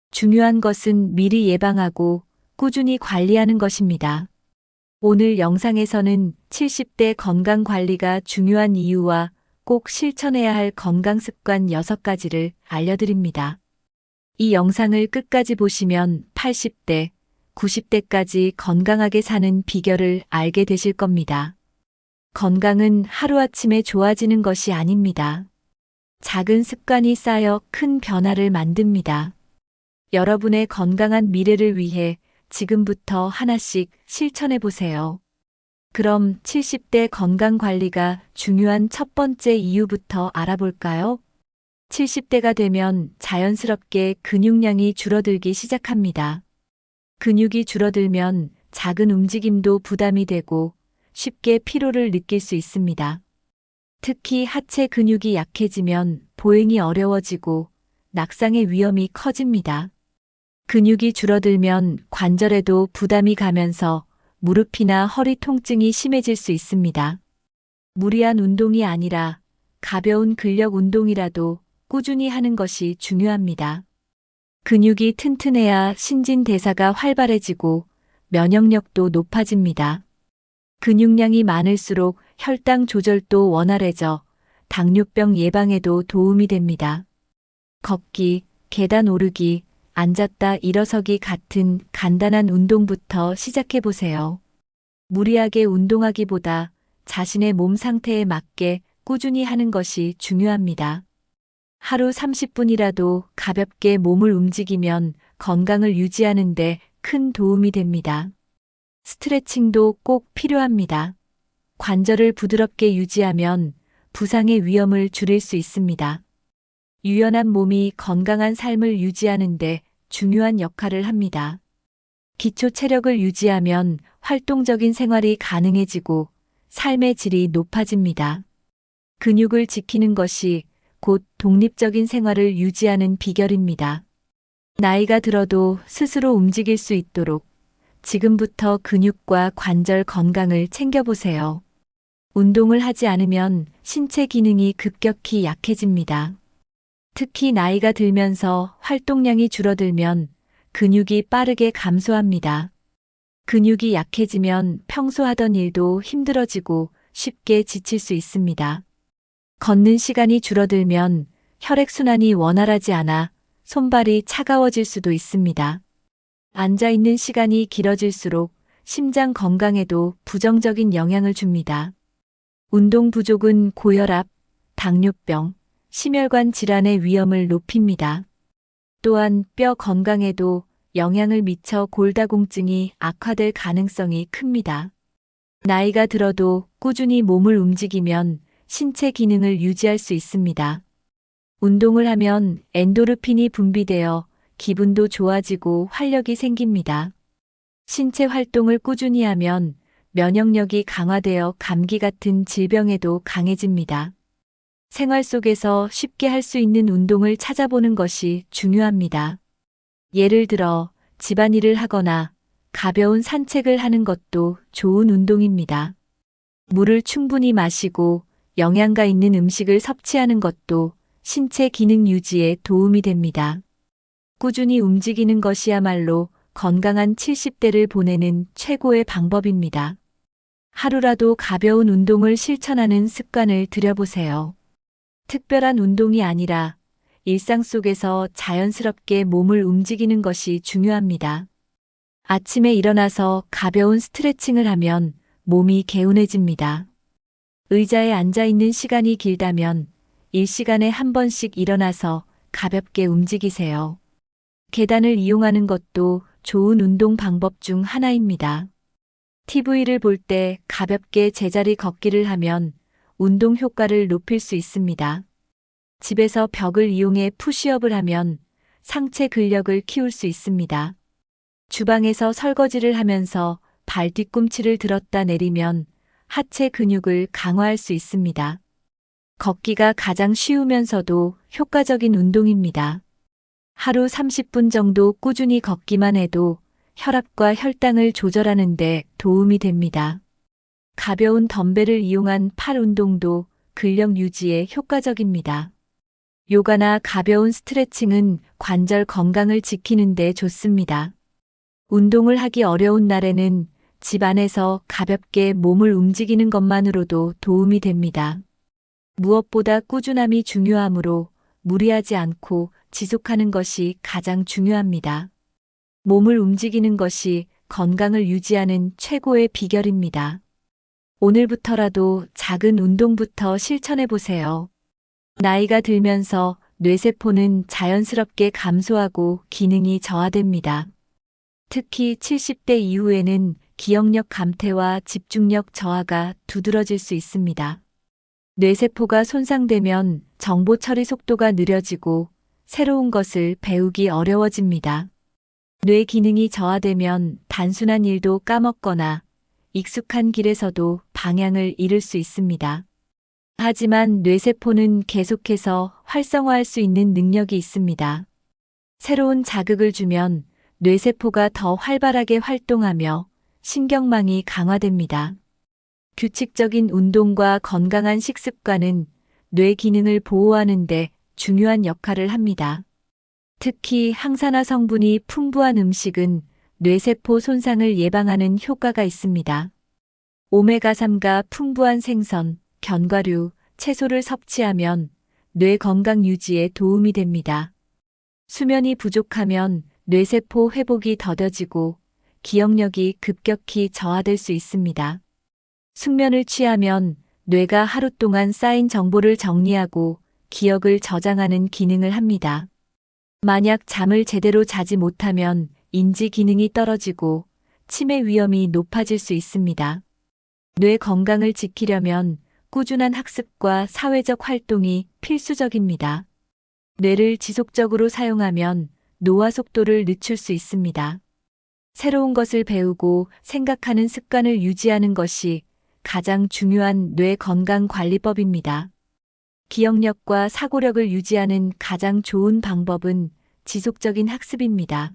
중요한 것은 미리 예방하고 꾸준히 관리하는 것입니다. 오늘 영상에서는 70대 건강 관리가 중요한 이유와 꼭 실천해야 할 건강 습관 6가지를 알려드립니다. 이 영상을 끝까지 보시면 80대, 90대까지 건강하게 사는 비결을 알게 되실 겁니다. 건강은 하루아침에 좋아지는 것이 아닙니다. 작은 습관이 쌓여 큰 변화를 만듭니다. 여러분의 건강한 미래를 위해 지금부터 하나씩 실천해 보세요. 그럼 70대 건강 관리가 중요한 첫 번째 이유부터 알아볼까요? 70대가 되면 자연스럽게 근육량이 줄어들기 시작합니다. 근육이 줄어들면 작은 움직임도 부담이 되고 쉽게 피로를 느낄 수 있습니다. 특히 하체 근육이 약해지면 보행이 어려워지고 낙상의 위험이 커집니다. 근육이 줄어들면 관절에도 부담이 가면서 무릎이나 허리 통증이 심해질 수 있습니다. 무리한 운동이 아니라 가벼운 근력 운동이라도 꾸준히 하는 것이 중요합니다. 근육이 튼튼해야 신진대사가 활발해지고 면역력도 높아집니다. 근육량이 많을수록 혈당 조절도 원활해져 당뇨병 예방에도 도움이 됩니다. 걷기, 계단 오르기, 앉았다 일어서기 같은 간단한 운동부터 시작해 보세요. 무리하게 운동하기보다 자신의 몸 상태에 맞게 꾸준히 하는 것이 중요합니다. 하루 30분이라도 가볍게 몸을 움직이면 건강을 유지하는 데 큰 도움이 됩니다. 스트레칭도 꼭 필요합니다. 관절을 부드럽게 유지하면 부상의 위험을 줄일 수 있습니다. 유연한 몸이 건강한 삶을 유지하는 데 중요한 역할을 합니다. 기초 체력을 유지하면 활동적인 생활이 가능해지고 삶의 질이 높아집니다. 근육을 지키는 것이 곧 독립적인 생활을 유지하는 비결입니다. 나이가 들어도 스스로 움직일 수 있도록 지금부터 근육과 관절 건강을 챙겨보세요. 운동을 하지 않으면 신체 기능이 급격히 약해집니다. 특히 나이가 들면서 활동량이 줄어들면 근육이 빠르게 감소합니다. 근육이 약해지면 평소 하던 일도 힘들어지고 쉽게 지칠 수 있습니다. 걷는 시간이 줄어들면 혈액순환이 원활하지 않아 손발이 차가워질 수도 있습니다. 앉아있는 시간이 길어질수록 심장 건강에도 부정적인 영향을 줍니다. 운동 부족은 고혈압, 당뇨병, 심혈관 질환의 위험을 높입니다. 또한 뼈 건강에도 영향을 미쳐 골다공증이 악화될 가능성이 큽니다. 나이가 들어도 꾸준히 몸을 움직이면 신체 기능을 유지할 수 있습니다. 운동을 하면 엔도르핀이 분비되어 기분도 좋아지고 활력이 생깁니다. 신체 활동을 꾸준히 하면 면역력이 강화되어 감기 같은 질병에도 강해집니다. 생활 속에서 쉽게 할 수 있는 운동을 찾아보는 것이 중요합니다. 예를 들어 집안일을 하거나 가벼운 산책을 하는 것도 좋은 운동입니다. 물을 충분히 마시고 영양가 있는 음식을 섭취하는 것도 신체 기능 유지에 도움이 됩니다. 꾸준히 움직이는 것이야말로 건강한 70대를 보내는 최고의 방법입니다. 하루라도 가벼운 운동을 실천하는 습관을 들여보세요. 특별한 운동이 아니라 일상 속에서 자연스럽게 몸을 움직이는 것이 중요합니다. 아침에 일어나서 가벼운 스트레칭을 하면 몸이 개운해집니다. 의자에 앉아 있는 시간이 길다면 일시간에 한 번씩 일어나서 가볍게 움직이세요. 계단을 이용하는 것도 좋은 운동 방법 중 하나입니다. TV를 볼 때 가볍게 제자리 걷기를 하면 운동 효과를 높일 수 있습니다. 집에서 벽을 이용해 푸시업을 하면 상체 근력을 키울 수 있습니다. 주방에서 설거지를 하면서 발 뒤꿈치를 들었다 내리면 하체 근육을 강화할 수 있습니다. 걷기가 가장 쉬우면서도 효과적인 운동입니다. 하루 30분 정도 꾸준히 걷기만 해도 혈압과 혈당을 조절하는 데 도움이 됩니다. 가벼운 덤벨을 이용한 팔 운동도 근력 유지에 효과적입니다. 요가나 가벼운 스트레칭은 관절 건강을 지키는 데 좋습니다. 운동을 하기 어려운 날에는 집 안에서 가볍게 몸을 움직이는 것만으로도 도움이 됩니다. 무엇보다 꾸준함이 중요하므로 무리하지 않고 지속하는 것이 가장 중요합니다. 몸을 움직이는 것이 건강을 유지하는 최고의 비결입니다. 오늘부터라도 작은 운동부터 실천해 보세요. 나이가 들면서 뇌세포는 자연스럽게 감소하고 기능이 저하됩니다. 특히 70대 이후에는 기억력 감퇴와 집중력 저하가 두드러질 수 있습니다. 뇌세포가 손상되면 정보 처리 속도가 느려지고 새로운 것을 배우기 어려워집니다. 뇌 기능이 저하되면 단순한 일도 까먹거나 익숙한 길에서도 방향을 잃을 수 있습니다. 하지만 뇌세포는 계속해서 활성화할 수 있는 능력이 있습니다. 새로운 자극을 주면 뇌세포가 더 활발하게 활동하며 신경망이 강화됩니다. 규칙적인 운동과 건강한 식습관은 뇌 기능을 보호하는 데 중요한 역할을 합니다. 특히 항산화 성분이 풍부한 음식은 뇌세포 손상을 예방하는 효과가 있습니다. 오메가3가 풍부한 생선, 견과류, 채소를 섭취하면 뇌 건강 유지에 도움이 됩니다. 수면이 부족하면 뇌세포 회복이 더뎌지고 기억력이 급격히 저하될 수 있습니다. 숙면을 취하면 뇌가 하루 동안 쌓인 정보를 정리하고 기억을 저장하는 기능을 합니다. 만약 잠을 제대로 자지 못하면 인지 기능이 떨어지고 치매 위험이 높아질 수 있습니다. 뇌 건강을 지키려면 꾸준한 학습과 사회적 활동이 필수적입니다. 뇌를 지속적으로 사용하면 노화 속도를 늦출 수 있습니다. 새로운 것을 배우고 생각하는 습관을 유지하는 것이 가장 중요한 뇌 건강 관리법입니다. 기억력과 사고력을 유지하는 가장 좋은 방법은 지속적인 학습입니다.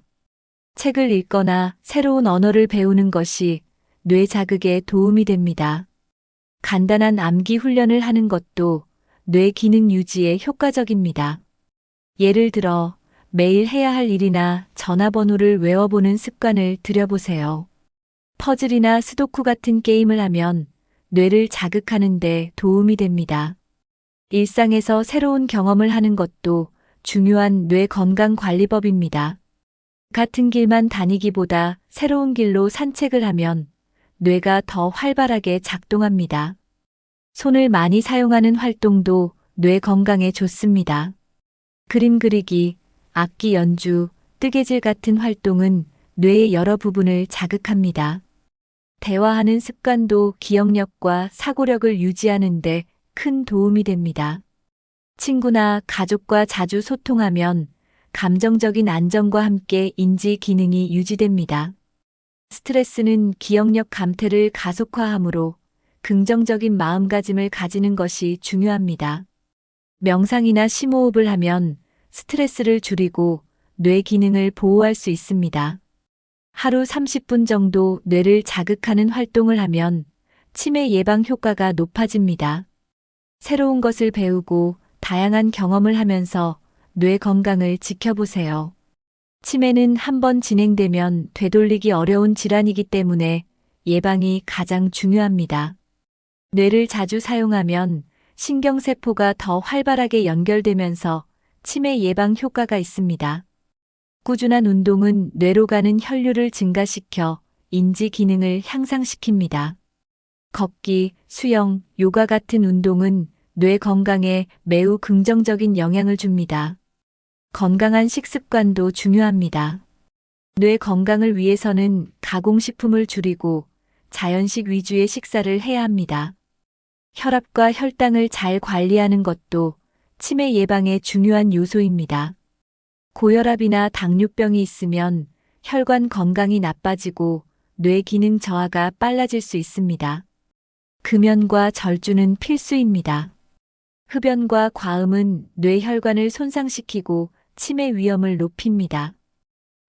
책을 읽거나 새로운 언어를 배우는 것이 뇌 자극에 도움이 됩니다. 간단한 암기 훈련을 하는 것도 뇌 기능 유지에 효과적입니다. 예를 들어 매일 해야 할 일이나 전화번호를 외워보는 습관을 들여보세요. 퍼즐이나 스도쿠 같은 게임을 하면 뇌를 자극하는 데 도움이 됩니다. 일상에서 새로운 경험을 하는 것도 중요한 뇌 건강 관리법입니다. 같은 길만 다니기보다 새로운 길로 산책을 하면 뇌가 더 활발하게 작동합니다. 손을 많이 사용하는 활동도 뇌 건강에 좋습니다. 그림 그리기, 악기 연주, 뜨개질 같은 활동은 뇌의 여러 부분을 자극합니다. 대화하는 습관도 기억력과 사고력을 유지하는 데 큰 도움이 됩니다. 친구나 가족과 자주 소통하면 감정적인 안정과 함께 인지 기능이 유지됩니다. 스트레스는 기억력 감퇴를 가속화하므로 긍정적인 마음가짐을 가지는 것이 중요합니다. 명상이나 심호흡을 하면 스트레스를 줄이고 뇌 기능을 보호할 수 있습니다. 하루 30분 정도 뇌를 자극하는 활동을 하면 치매 예방 효과가 높아집니다. 새로운 것을 배우고 다양한 경험을 하면서 뇌 건강을 지켜보세요. 치매는 한번 진행되면 되돌리기 어려운 질환이기 때문에 예방이 가장 중요합니다. 뇌를 자주 사용하면 신경세포가 더 활발하게 연결되면서 치매 예방 효과가 있습니다. 꾸준한 운동은 뇌로 가는 혈류를 증가시켜 인지 기능을 향상시킵니다. 걷기, 수영, 요가 같은 운동은 뇌 건강에 매우 긍정적인 영향을 줍니다. 건강한 식습관도 중요합니다. 뇌 건강을 위해서는 가공식품을 줄이고 자연식 위주의 식사를 해야 합니다. 혈압과 혈당을 잘 관리하는 것도 치매 예방에 중요한 요소입니다. 고혈압이나 당뇨병이 있으면 혈관 건강이 나빠지고 뇌 기능 저하가 빨라질 수 있습니다. 금연과 절주는 필수입니다. 흡연과 과음은 뇌 혈관을 손상시키고 치매 위험을 높입니다.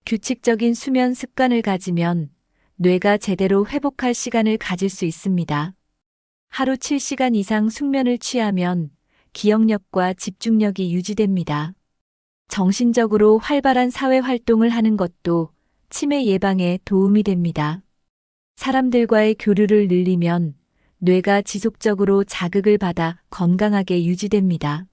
규칙적인 수면 습관을 가지면 뇌가 제대로 회복할 시간을 가질 수 있습니다. 하루 7시간 이상 숙면을 취하면 기억력과 집중력이 유지됩니다. 정신적으로 활발한 사회 활동을 하는 것도 치매 예방에 도움이 됩니다. 사람들과의 교류를 늘리면 뇌가 지속적으로 자극을 받아 건강하게 유지됩니다.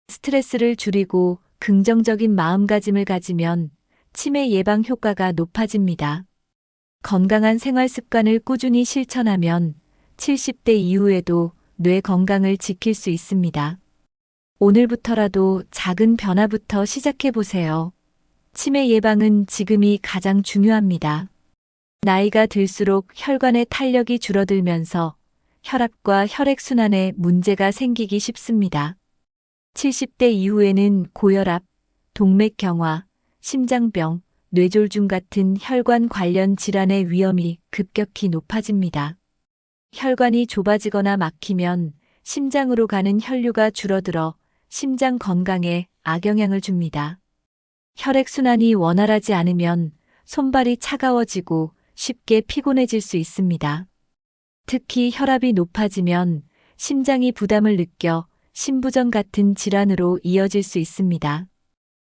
스트레스를 줄이고 긍정적인 마음가짐을 가지면 치매 예방 효과가 높아집니다. 건강한 생활 습관을 꾸준히 실천하면 70대 이후에도 뇌 건강을 지킬 수 있습니다. 오늘부터라도 작은 변화부터 시작해 보세요. 치매 예방은 지금이 가장 중요합니다. 나이가 들수록 혈관의 탄력이 줄어들면서 혈압과 혈액순환에 문제가 생기기 쉽습니다. 70대 이후에는 고혈압, 동맥경화, 심장병, 뇌졸중 같은 혈관 관련 질환의 위험이 급격히 높아집니다. 혈관이 좁아지거나 막히면 심장으로 가는 혈류가 줄어들어 심장 건강에 악영향을 줍니다. 혈액순환이 원활하지 않으면 손발이 차가워지고 쉽게 피곤해질 수 있습니다. 특히 혈압이 높아지면 심장이 부담을 느껴 심부전 같은 질환으로 이어질 수 있습니다.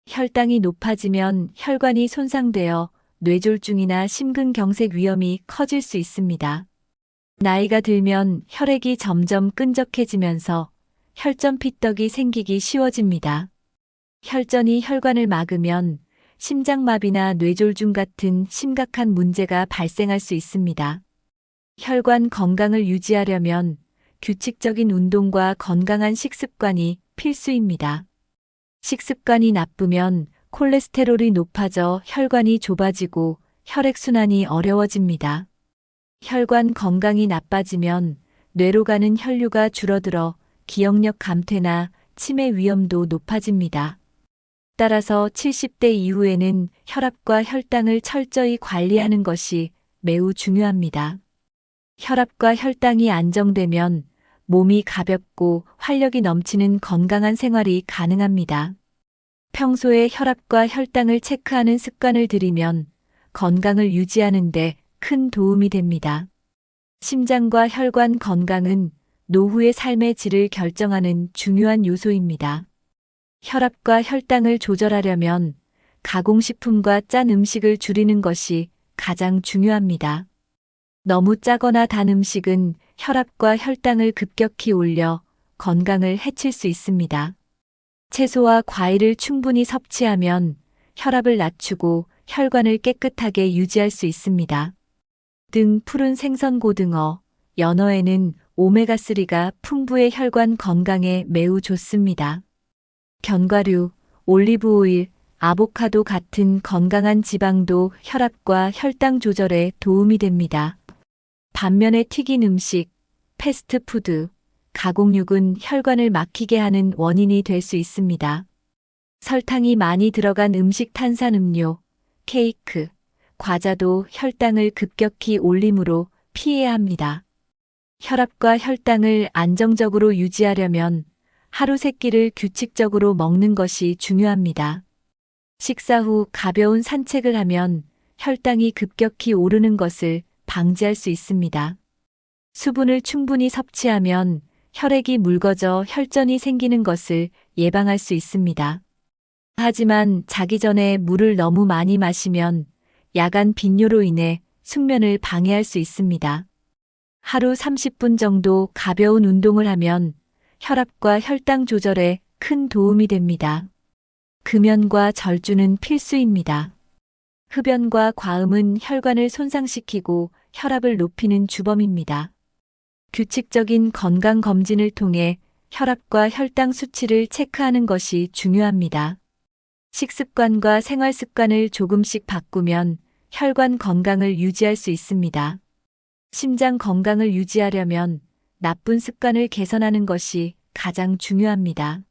혈당이 높아지면 혈관이 손상되어 뇌졸중이나 심근경색 위험이 커질 수 있습니다. 나이가 들면 혈액이 점점 끈적해지면서 혈전 피떡이 생기기 쉬워집니다. 혈전이 혈관을 막으면 심장마비나 뇌졸중 같은 심각한 문제가 발생할 수 있습니다. 혈관 건강을 유지하려면 규칙적인 운동과 건강한 식습관이 필수입니다. 식습관이 나쁘면 콜레스테롤이 높아져 혈관이 좁아지고 혈액순환이 어려워집니다. 혈관 건강이 나빠지면 뇌로 가는 혈류가 줄어들어 기억력 감퇴나 치매 위험도 높아집니다. 따라서 70대 이후에는 혈압과 혈당을 철저히 관리하는 것이 매우 중요합니다. 혈압과 혈당이 안정되면 몸이 가볍고 활력이 넘치는 건강한 생활이 가능합니다. 평소에 혈압과 혈당을 체크하는 습관을 들이면 건강을 유지하는 데 큰 도움이 됩니다. 심장과 혈관 건강은 노후의 삶의 질을 결정하는 중요한 요소입니다. 혈압과 혈당을 조절하려면 가공식품과 짠 음식을 줄이는 것이 가장 중요합니다. 너무 짜거나 단 음식은 혈압과 혈당을 급격히 올려 건강을 해칠 수 있습니다. 채소와 과일을 충분히 섭취하면 혈압을 낮추고 혈관을 깨끗하게 유지할 수 있습니다. 등 푸른 생선 고등어, 연어에는 오메가3가 풍부해 혈관 건강에 매우 좋습니다. 견과류, 올리브오일, 아보카도 같은 건강한 지방도 혈압과 혈당 조절에 도움이 됩니다. 반면에 튀긴 음식, 패스트푸드, 가공육은 혈관을 막히게 하는 원인이 될 수 있습니다. 설탕이 많이 들어간 음식, 탄산음료, 케이크, 과자도 혈당을 급격히 올리므로 피해야 합니다. 혈압과 혈당을 안정적으로 유지하려면 하루 3끼를 규칙적으로 먹는 것이 중요합니다. 식사 후 가벼운 산책을 하면 혈당이 급격히 오르는 것을 방지할 수 있습니다. 수분을 충분히 섭취하면 혈액이 묽어져 혈전이 생기는 것을 예방할 수 있습니다. 하지만 자기 전에 물을 너무 많이 마시면 야간 빈뇨로 인해 숙면을 방해할 수 있습니다. 하루 30분 정도 가벼운 운동을 하면 혈압과 혈당 조절에 큰 도움이 됩니다. 금연과 절주는 필수입니다. 흡연과 과음은 혈관을 손상시키고 혈압을 높이는 주범입니다. 규칙적인 건강검진을 통해 혈압과 혈당 수치를 체크하는 것이 중요합니다. 식습관과 생활습관을 조금씩 바꾸면 혈관 건강을 유지할 수 있습니다. 심장 건강을 유지하려면 나쁜 습관을 개선하는 것이 가장 중요합니다.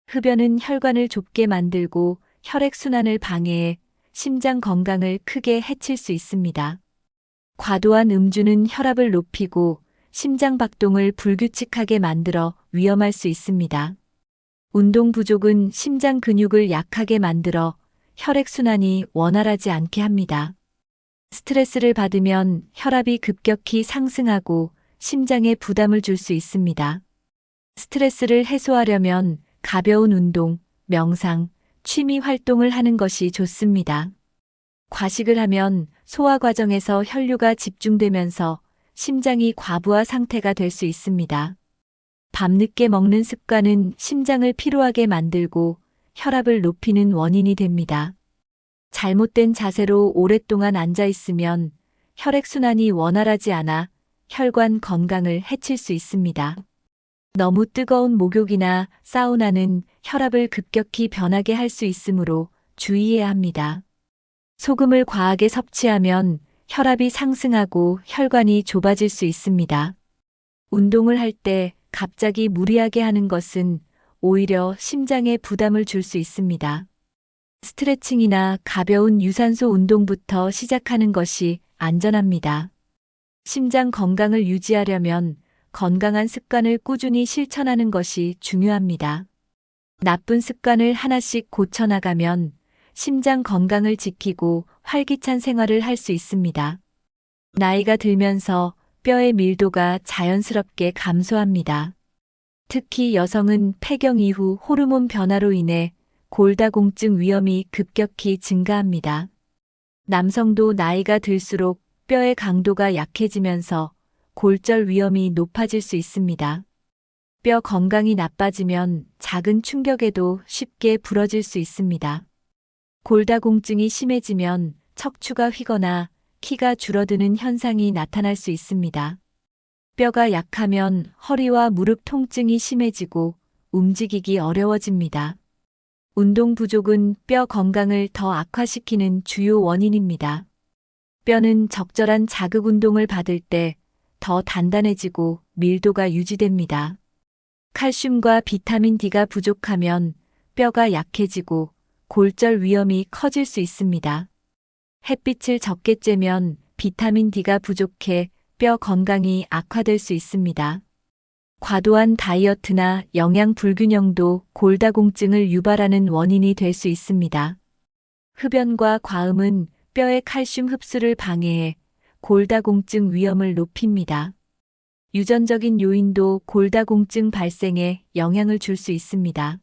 흡연은 혈관을 좁게 만들고 혈액순환을 방해해 심장 건강을 크게 해칠 수 있습니다. 과도한 음주는 혈압을 높이고 심장 박동을 불규칙하게 만들어 위험할 수 있습니다. 운동 부족은 심장 근육을 약하게 만들어 혈액순환이 원활하지 않게 합니다. 스트레스를 받으면 혈압이 급격히 상승하고 심장에 부담을 줄 수 있습니다. 스트레스를 해소하려면 가벼운 운동, 명상, 취미 활동을 하는 것이 좋습니다. 과식을 하면 소화 과정에서 혈류가 집중되면서 심장이 과부하 상태가 될 수 있습니다. 밤늦게 먹는 습관은 심장을 피로하게 만들고 혈압을 높이는 원인이 됩니다. 잘못된 자세로 오랫동안 앉아 있으면 혈액순환이 원활하지 않아 혈관 건강을 해칠 수 있습니다. 너무 뜨거운 목욕이나 사우나는 혈압을 급격히 변하게 할 수 있으므로 주의해야 합니다. 소금을 과하게 섭취하면 혈압이 상승하고 혈관이 좁아질 수 있습니다. 운동을 할 때 갑자기 무리하게 하는 것은 오히려 심장에 부담을 줄 수 있습니다. 스트레칭이나 가벼운 유산소 운동부터 시작하는 것이 안전합니다. 심장 건강을 유지하려면 건강한 습관을 꾸준히 실천하는 것이 중요합니다. 나쁜 습관을 하나씩 고쳐나가면 심장 건강을 지키고 활기찬 생활을 할 수 있습니다. 나이가 들면서 뼈의 밀도가 자연스럽게 감소합니다. 특히 여성은 폐경 이후 호르몬 변화로 인해 골다공증 위험이 급격히 증가합니다. 남성도 나이가 들수록 뼈의 강도가 약해지면서 골절 위험이 높아질 수 있습니다. 뼈 건강이 나빠지면 작은 충격에도 쉽게 부러질 수 있습니다. 골다공증이 심해지면 척추가 휘거나 키가 줄어드는 현상이 나타날 수 있습니다. 뼈가 약하면 허리와 무릎 통증이 심해지고 움직이기 어려워집니다. 운동 부족은 뼈 건강을 더 악화시키는 주요 원인입니다. 뼈는 적절한 자극 운동을 받을 때 더 단단해지고 밀도가 유지됩니다. 칼슘과 비타민 D가 부족하면 뼈가 약해지고 골절 위험이 커질 수 있습니다. 햇빛을 적게 쬐면 비타민 D가 부족해 뼈 건강이 악화될 수 있습니다. 과도한 다이어트나 영양 불균형도 골다공증을 유발하는 원인이 될 수 있습니다. 흡연과 과음은 뼈의 칼슘 흡수를 방해해 골다공증 위험을 높입니다. 유전적인 요인도 골다공증 발생에 영향을 줄 수 있습니다.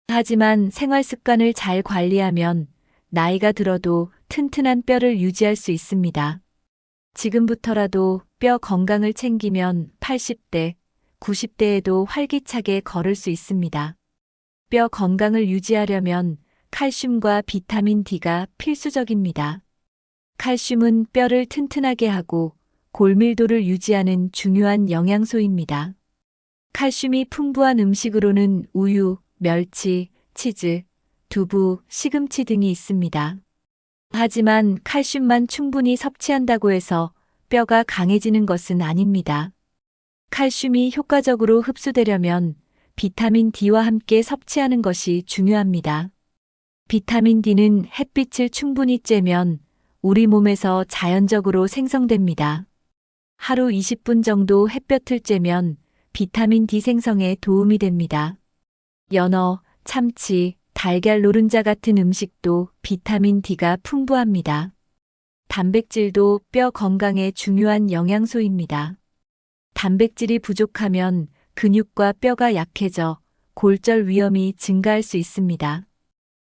하지만 생활 습관을 잘 관리하면 나이가 들어도 튼튼한 뼈를 유지할 수 있습니다. 지금부터라도 뼈 건강을 챙기면 80대, 90대에도 활기차게 걸을 수 있습니다. 뼈 건강을 유지하려면 칼슘과 비타민 D가 필수적입니다. 칼슘은 뼈를 튼튼하게 하고 골밀도를 유지하는 중요한 영양소입니다. 칼슘이 풍부한 음식으로는 우유, 멸치, 치즈, 두부, 시금치 등이 있습니다. 하지만 칼슘만 충분히 섭취한다고 해서 뼈가 강해지는 것은 아닙니다. 칼슘이 효과적으로 흡수되려면 비타민 D와 함께 섭취하는 것이 중요합니다. 비타민 D는 햇빛을 충분히 쬐면 우리 몸에서 자연적으로 생성됩니다. 하루 20분 정도 햇볕을 쬐면 비타민 D 생성에 도움이 됩니다. 연어, 참치, 달걀 노른자 같은 음식도 비타민 D가 풍부합니다. 단백질도 뼈 건강에 중요한 영양소입니다. 단백질이 부족하면 근육과 뼈가 약해져 골절 위험이 증가할 수 있습니다.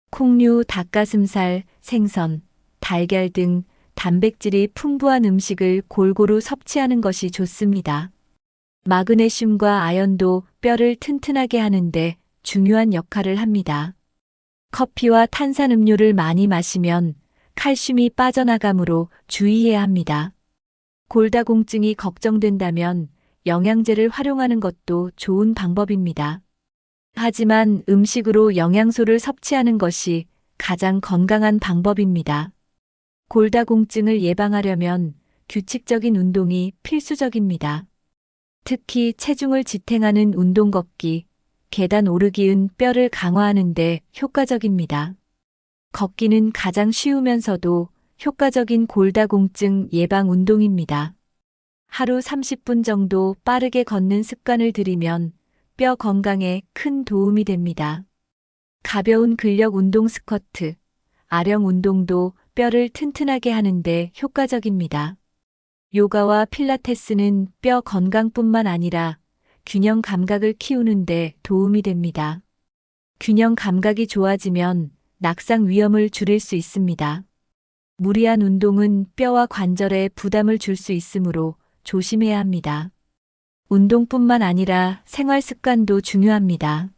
콩류, 닭가슴살, 생선, 달걀 등 단백질이 풍부한 음식을 골고루 섭취하는 것이 좋습니다. 마그네슘과 아연도 뼈를 튼튼하게 하는데 중요한 역할을 합니다. 커피와 탄산음료를 많이 마시면 칼슘이 빠져나가므로 주의해야 합니다. 골다공증이 걱정된다면 영양제를 활용하는 것도 좋은 방법입니다. 하지만 음식으로 영양소를 섭취하는 것이 가장 건강한 방법입니다. 골다공증을 예방하려면 규칙적인 운동이 필수적입니다. 특히 체중을 지탱하는 운동 걷기, 계단 오르기은 뼈를 강화하는 데 효과적입니다. 걷기는 가장 쉬우면서도 효과적인 골다공증 예방 운동입니다. 하루 30분 정도 빠르게 걷는 습관을 들이면 뼈 건강에 큰 도움이 됩니다. 가벼운 근력 운동 스쿼트, 아령 운동도 뼈를 튼튼하게 하는데 효과적입니다. 요가와 필라테스는 뼈 건강뿐만 아니라 균형 감각을 키우는데 도움이 됩니다. 균형 감각이 좋아지면 낙상 위험을 줄일 수 있습니다. 무리한 운동은 뼈와 관절에 부담을 줄 수 있으므로 조심해야 합니다. 운동뿐만 아니라 생활 습관도 중요합니다.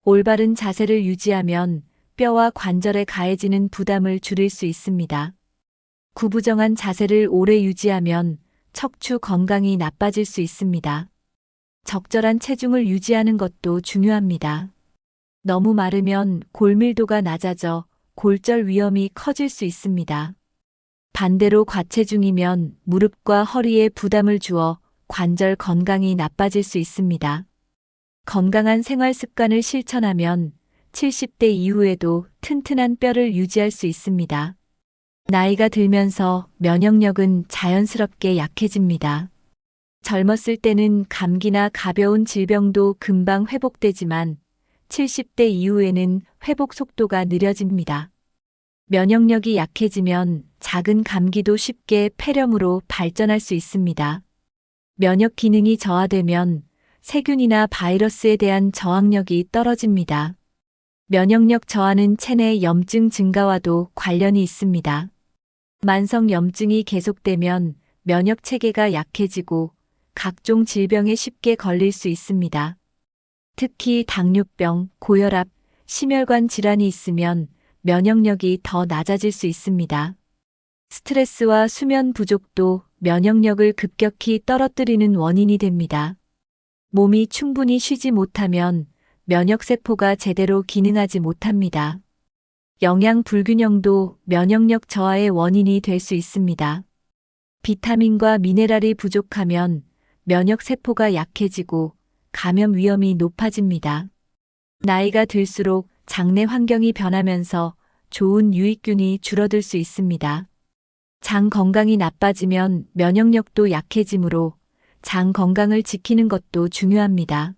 올바른 자세를 유지하면 뼈와 관절에 가해지는 부담을 줄일 수 있습니다. 구부정한 자세를 오래 유지하면 척추 건강이 나빠질 수 있습니다. 적절한 체중을 유지하는 것도 중요합니다. 너무 마르면 골밀도가 낮아져 골절 위험이 커질 수 있습니다. 반대로 과체중이면 무릎과 허리에 부담을 주어 관절 건강이 나빠질 수 있습니다. 건강한 생활 습관을 실천하면 70대 이후에도 튼튼한 뼈를 유지할 수 있습니다. 나이가 들면서 면역력은 자연스럽게 약해집니다. 젊었을 때는 감기나 가벼운 질병도 금방 회복되지만 70대 이후에는 회복 속도가 느려집니다. 면역력이 약해지면 작은 감기도 쉽게 폐렴으로 발전할 수 있습니다. 면역 기능이 저하되면 세균이나 바이러스에 대한 저항력이 떨어집니다. 면역력 저하는 체내 염증 증가와도 관련이 있습니다. 만성 염증이 계속되면 면역 체계가 약해지고 각종 질병에 쉽게 걸릴 수 있습니다. 특히 당뇨병, 고혈압, 심혈관 질환이 있으면 면역력이 더 낮아질 수 있습니다. 스트레스와 수면 부족도 면역력을 급격히 떨어뜨리는 원인이 됩니다. 몸이 충분히 쉬지 못하면 면역세포가 제대로 기능하지 못합니다. 영양 불균형도 면역력 저하의 원인이 될 수 있습니다. 비타민과 미네랄이 부족하면 면역세포가 약해지고 감염 위험이 높아집니다. 나이가 들수록 장내 환경이 변하면서 좋은 유익균이 줄어들 수 있습니다. 장 건강이 나빠지면 면역력도 약해지므로 장 건강을 지키는 것도 중요합니다.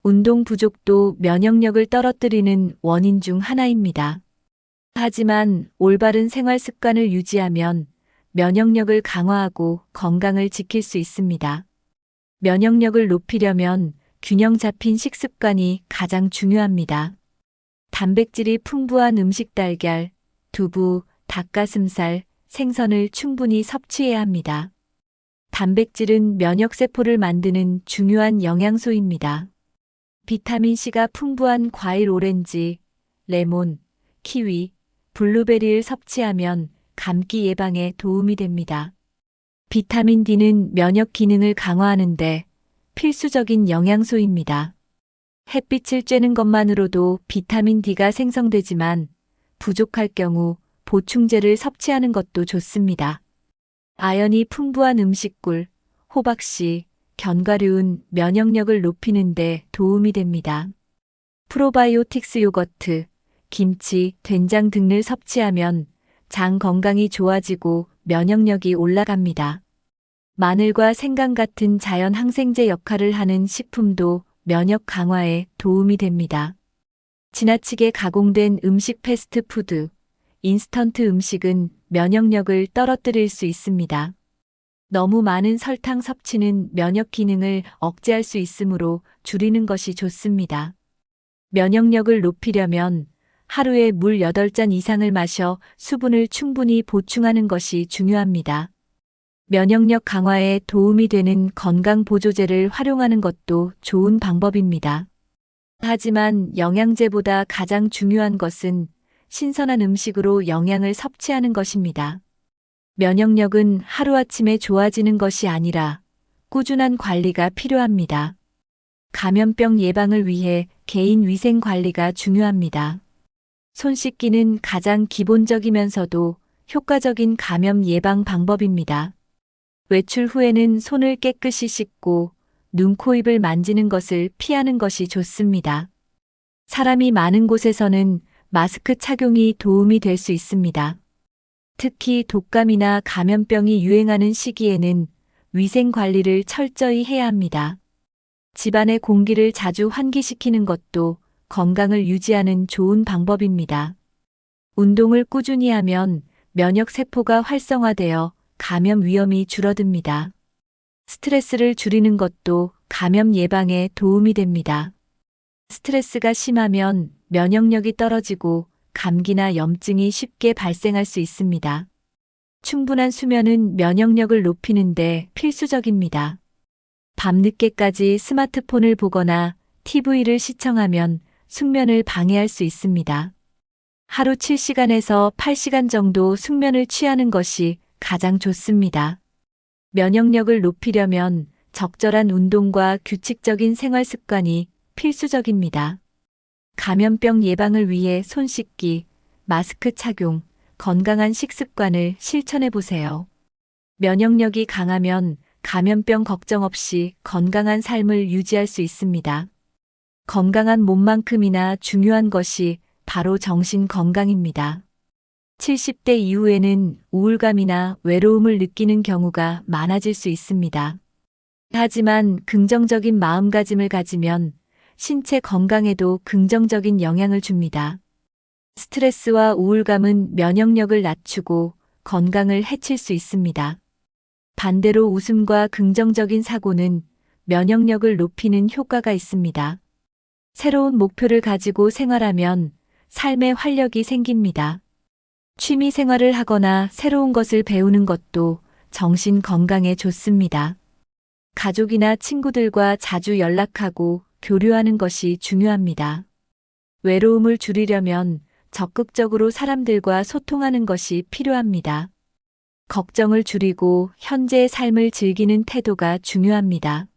운동 부족도 면역력을 떨어뜨리는 원인 중 하나입니다. 하지만 올바른 생활 습관을 유지하면 면역력을 강화하고 건강을 지킬 수 있습니다. 면역력을 높이려면 균형 잡힌 식습관이 가장 중요합니다. 단백질이 풍부한 음식 달걀, 두부, 닭가슴살, 생선을 충분히 섭취해야 합니다. 단백질은 면역세포를 만드는 중요한 영양소입니다. 비타민C가 풍부한 과일 오렌지, 레몬, 키위, 블루베리를 섭취하면 감기 예방에 도움이 됩니다. 비타민 D는 면역 기능을 강화하는데 필수적인 영양소입니다. 햇빛을 쬐는 것만으로도 비타민 D가 생성되지만 부족할 경우 보충제를 섭취하는 것도 좋습니다. 아연이 풍부한 음식꿀, 호박씨, 견과류는 면역력을 높이는 데 도움이 됩니다. 프로바이오틱스 요거트, 김치, 된장 등을 섭취하면 장 건강이 좋아지고 면역력이 올라갑니다. 마늘과 생강 같은 자연 항생제 역할을 하는 식품도 면역 강화에 도움이 됩니다. 지나치게 가공된 음식 패스트푸드, 인스턴트 음식은 면역력을 떨어뜨릴 수 있습니다. 너무 많은 설탕 섭취는 면역 기능을 억제할 수 있으므로 줄이는 것이 좋습니다. 면역력을 높이려면 하루에 물 8잔 이상을 마셔 수분을 충분히 보충하는 것이 중요합니다. 면역력 강화에 도움이 되는 건강보조제를 활용하는 것도 좋은 방법입니다. 하지만 영양제보다 가장 중요한 것은 신선한 음식으로 영양을 섭취하는 것입니다. 면역력은 하루아침에 좋아지는 것이 아니라 꾸준한 관리가 필요합니다. 감염병 예방을 위해 개인 위생 관리가 중요합니다. 손 씻기는 가장 기본적이면서도 효과적인 감염 예방 방법입니다. 외출 후에는 손을 깨끗이 씻고 눈, 코, 입을 만지는 것을 피하는 것이 좋습니다. 사람이 많은 곳에서는 마스크 착용이 도움이 될 수 있습니다. 특히 독감이나 감염병이 유행하는 시기에는 위생 관리를 철저히 해야 합니다. 집안의 공기를 자주 환기시키는 것도 건강을 유지하는 좋은 방법입니다. 운동을 꾸준히 하면 면역 세포가 활성화되어 감염 위험이 줄어듭니다. 스트레스를 줄이는 것도 감염 예방에 도움이 됩니다. 스트레스가 심하면 면역력이 떨어지고 감기나 염증이 쉽게 발생할 수 있습니다. 충분한 수면은 면역력을 높이는데 필수적입니다. 밤늦게까지 스마트폰을 보거나 TV를 시청하면 숙면을 방해할 수 있습니다. 하루 7시간에서 8시간 정도 숙면을 취하는 것이 가장 좋습니다. 면역력을 높이려면 적절한 운동과 규칙적인 생활 습관이 필수적입니다. 감염병 예방을 위해 손 씻기, 마스크 착용, 건강한 식습관을 실천해 보세요. 면역력이 강하면 감염병 걱정 없이 건강한 삶을 유지할 수 있습니다. 건강한 몸만큼이나 중요한 것이 바로 정신 건강입니다. 70대 이후에는 우울감이나 외로움을 느끼는 경우가 많아질 수 있습니다. 하지만 긍정적인 마음가짐을 가지면 신체 건강에도 긍정적인 영향을 줍니다. 스트레스와 우울감은 면역력을 낮추고 건강을 해칠 수 있습니다. 반대로 웃음과 긍정적인 사고는 면역력을 높이는 효과가 있습니다. 새로운 목표를 가지고 생활하면 삶에 활력이 생깁니다. 취미 생활을 하거나 새로운 것을 배우는 것도 정신 건강에 좋습니다. 가족이나 친구들과 자주 연락하고 교류하는 것이 중요합니다. 외로움을 줄이려면 적극적으로 사람들과 소통하는 것이 필요합니다. 걱정을 줄이고 현재의 삶을 즐기는 태도가 중요합니다.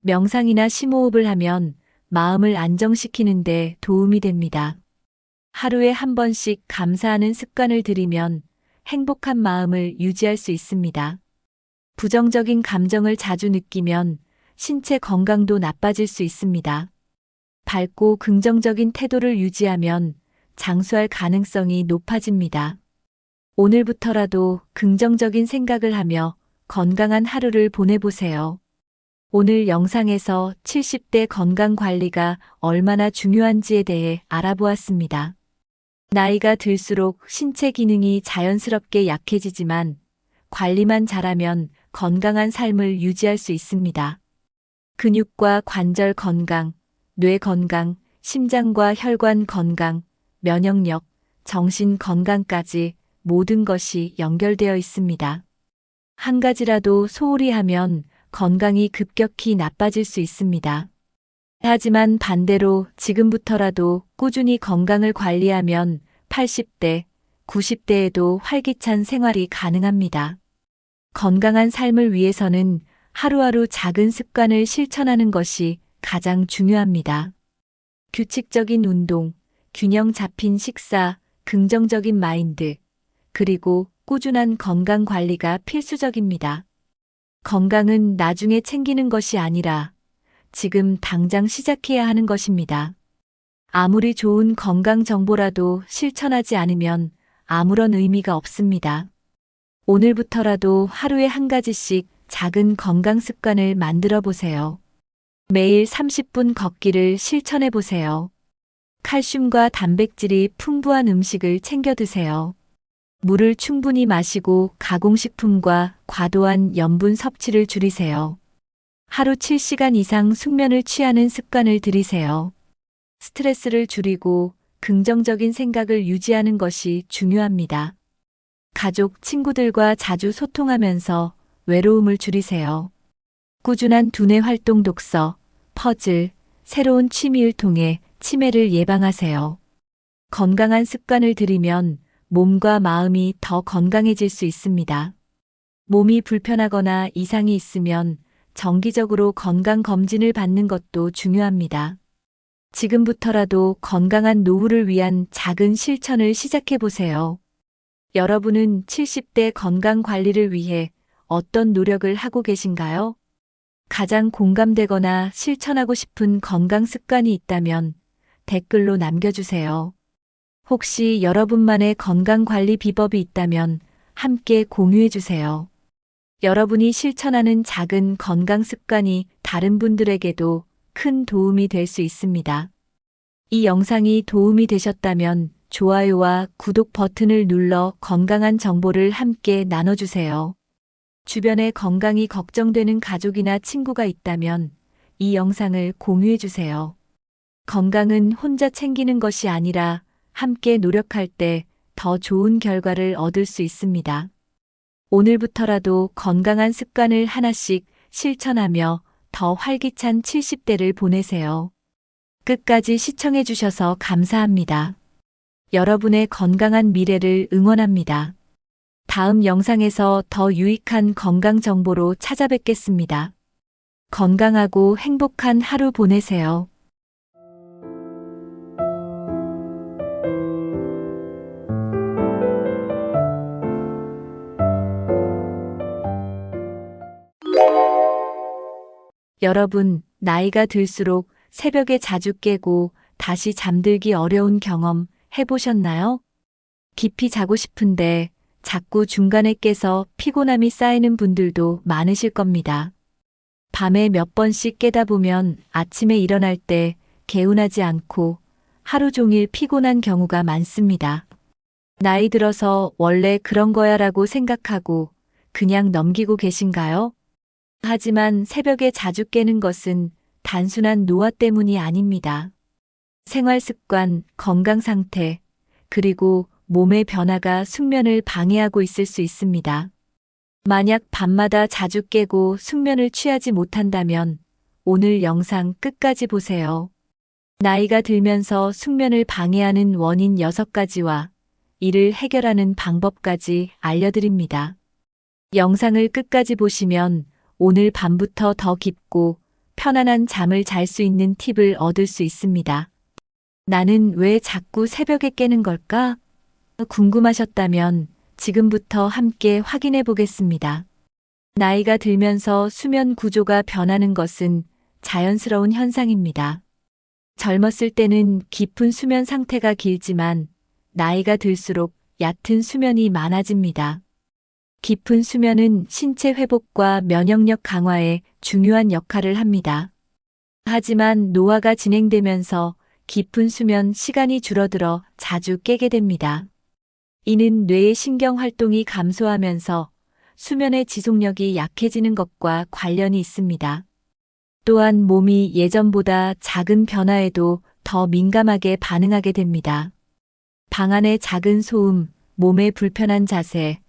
명상이나 심호흡을 하면 마음을 안정시키는 데 도움이 됩니다. 하루에 한 번씩 감사하는 습관을 들이면 행복한 마음을 유지할 수 있습니다. 부정적인 감정을 자주 느끼면 신체 건강도 나빠질 수 있습니다. 밝고 긍정적인 태도를 유지하면 장수할 가능성이 높아집니다. 오늘부터라도 긍정적인 생각을 하며 건강한 하루를 보내보세요. 오늘 영상에서 70대 건강 관리가 얼마나 중요한지에 대해 알아보았습니다. 나이가 들수록 신체 기능이 자연스럽게 약해지지만 관리만 잘하면 건강한 삶을 유지할 수 있습니다. 근육과 관절 건강, 뇌 건강, 심장과 혈관 건강, 면역력, 정신 건강까지 모든 것이 연결되어 있습니다. 한 가지라도 소홀히 하면 건강이 급격히 나빠질 수 있습니다. 하지만 반대로 지금부터라도 꾸준히 건강을 관리하면 80대, 90대에도 활기찬 생활이 가능합니다. 건강한 삶을 위해서는 하루하루 작은 습관을 실천하는 것이 가장 중요합니다. 규칙적인 운동, 균형 잡힌 식사, 긍정적인 마인드, 그리고 꾸준한 건강 관리가 필수적입니다. 건강은 나중에 챙기는 것이 아니라 지금 당장 시작해야 하는 것입니다. 아무리 좋은 건강 정보라도 실천하지 않으면 아무런 의미가 없습니다. 오늘부터라도 하루에 한 가지씩 작은 건강 습관을 만들어 보세요. 매일 30분 걷기를 실천해 보세요. 칼슘과 단백질이 풍부한 음식을 챙겨 드세요. 물을 충분히 마시고 가공식품과 과도한 염분 섭취를 줄이세요. 하루 7시간 이상 숙면을 취하는 습관을 들이세요. 스트레스를 줄이고 긍정적인 생각을 유지하는 것이 중요합니다. 가족, 친구들과 자주 소통하면서 외로움을 줄이세요. 꾸준한 두뇌 활동 독서, 퍼즐, 새로운 취미를 통해 치매를 예방하세요. 건강한 습관을 들이면 몸과 마음이 더 건강해질 수 있습니다. 몸이 불편하거나 이상이 있으면 정기적으로 건강검진을 받는 것도 중요합니다. 지금부터라도 건강한 노후를 위한 작은 실천을 시작해 보세요. 여러분은 70대 건강 관리를 위해 어떤 노력을 하고 계신가요? 가장 공감되거나 실천하고 싶은 건강 습관이 있다면 댓글로 남겨주세요. 혹시 여러분만의 건강 관리 비법이 있다면 함께 공유해 주세요. 여러분이 실천하는 작은 건강 습관이 다른 분들에게도 큰 도움이 될 수 있습니다. 이 영상이 도움이 되셨다면 좋아요와 구독 버튼을 눌러 건강한 정보를 함께 나눠주세요. 주변에 건강이 걱정되는 가족이나 친구가 있다면 이 영상을 공유해 주세요. 건강은 혼자 챙기는 것이 아니라 함께 노력할 때 더 좋은 결과를 얻을 수 있습니다. 오늘부터라도 건강한 습관을 하나씩 실천하며 더 활기찬 70대를 보내세요. 끝까지 시청해주셔서 감사합니다. 여러분의 건강한 미래를 응원합니다. 다음 영상에서 더 유익한 건강 정보로 찾아뵙겠습니다. 건강하고 행복한 하루 보내세요. 여러분, 나이가 들수록 새벽에 자주 깨고 다시 잠들기 어려운 경험 해보셨나요? 깊이 자고 싶은데 자꾸 중간에 깨서 피곤함이 쌓이는 분들도 많으실 겁니다. 밤에 몇 번씩 깨다 보면 아침에 일어날 때 개운하지 않고 하루 종일 피곤한 경우가 많습니다. 나이 들어서 원래 그런 거야 라고 생각하고 그냥 넘기고 계신가요? 하지만 새벽에 자주 깨는 것은 단순한 노화 때문이 아닙니다. 생활 습관, 건강 상태, 그리고 몸의 변화가 숙면을 방해하고 있을 수 있습니다. 만약 밤마다 자주 깨고 숙면을 취하지 못한다면 오늘 영상 끝까지 보세요. 나이가 들면서 숙면을 방해하는 원인 6가지와 이를 해결하는 방법까지 알려드립니다. 영상을 끝까지 보시면 오늘 밤부터 더 깊고 편안한 잠을 잘 수 있는 팁을 얻을 수 있습니다. 나는 왜 자꾸 새벽에 깨는 걸까? 궁금하셨다면 지금부터 함께 확인해 보겠습니다. 나이가 들면서 수면 구조가 변하는 것은 자연스러운 현상입니다. 젊었을 때는 깊은 수면 상태가 길지만 나이가 들수록 얕은 수면이 많아집니다. 깊은 수면은 신체 회복과 면역력 강화에 중요한 역할을 합니다. 하지만 노화가 진행되면서 깊은 수면 시간이 줄어들어 자주 깨게 됩니다. 이는 뇌의 신경 활동이 감소하면서 수면의 지속력이 약해지는 것과 관련이 있습니다. 또한 몸이 예전보다 작은 변화에도 더 민감하게 반응하게 됩니다. 방 안의 작은 소음, 몸의 불편한 자세,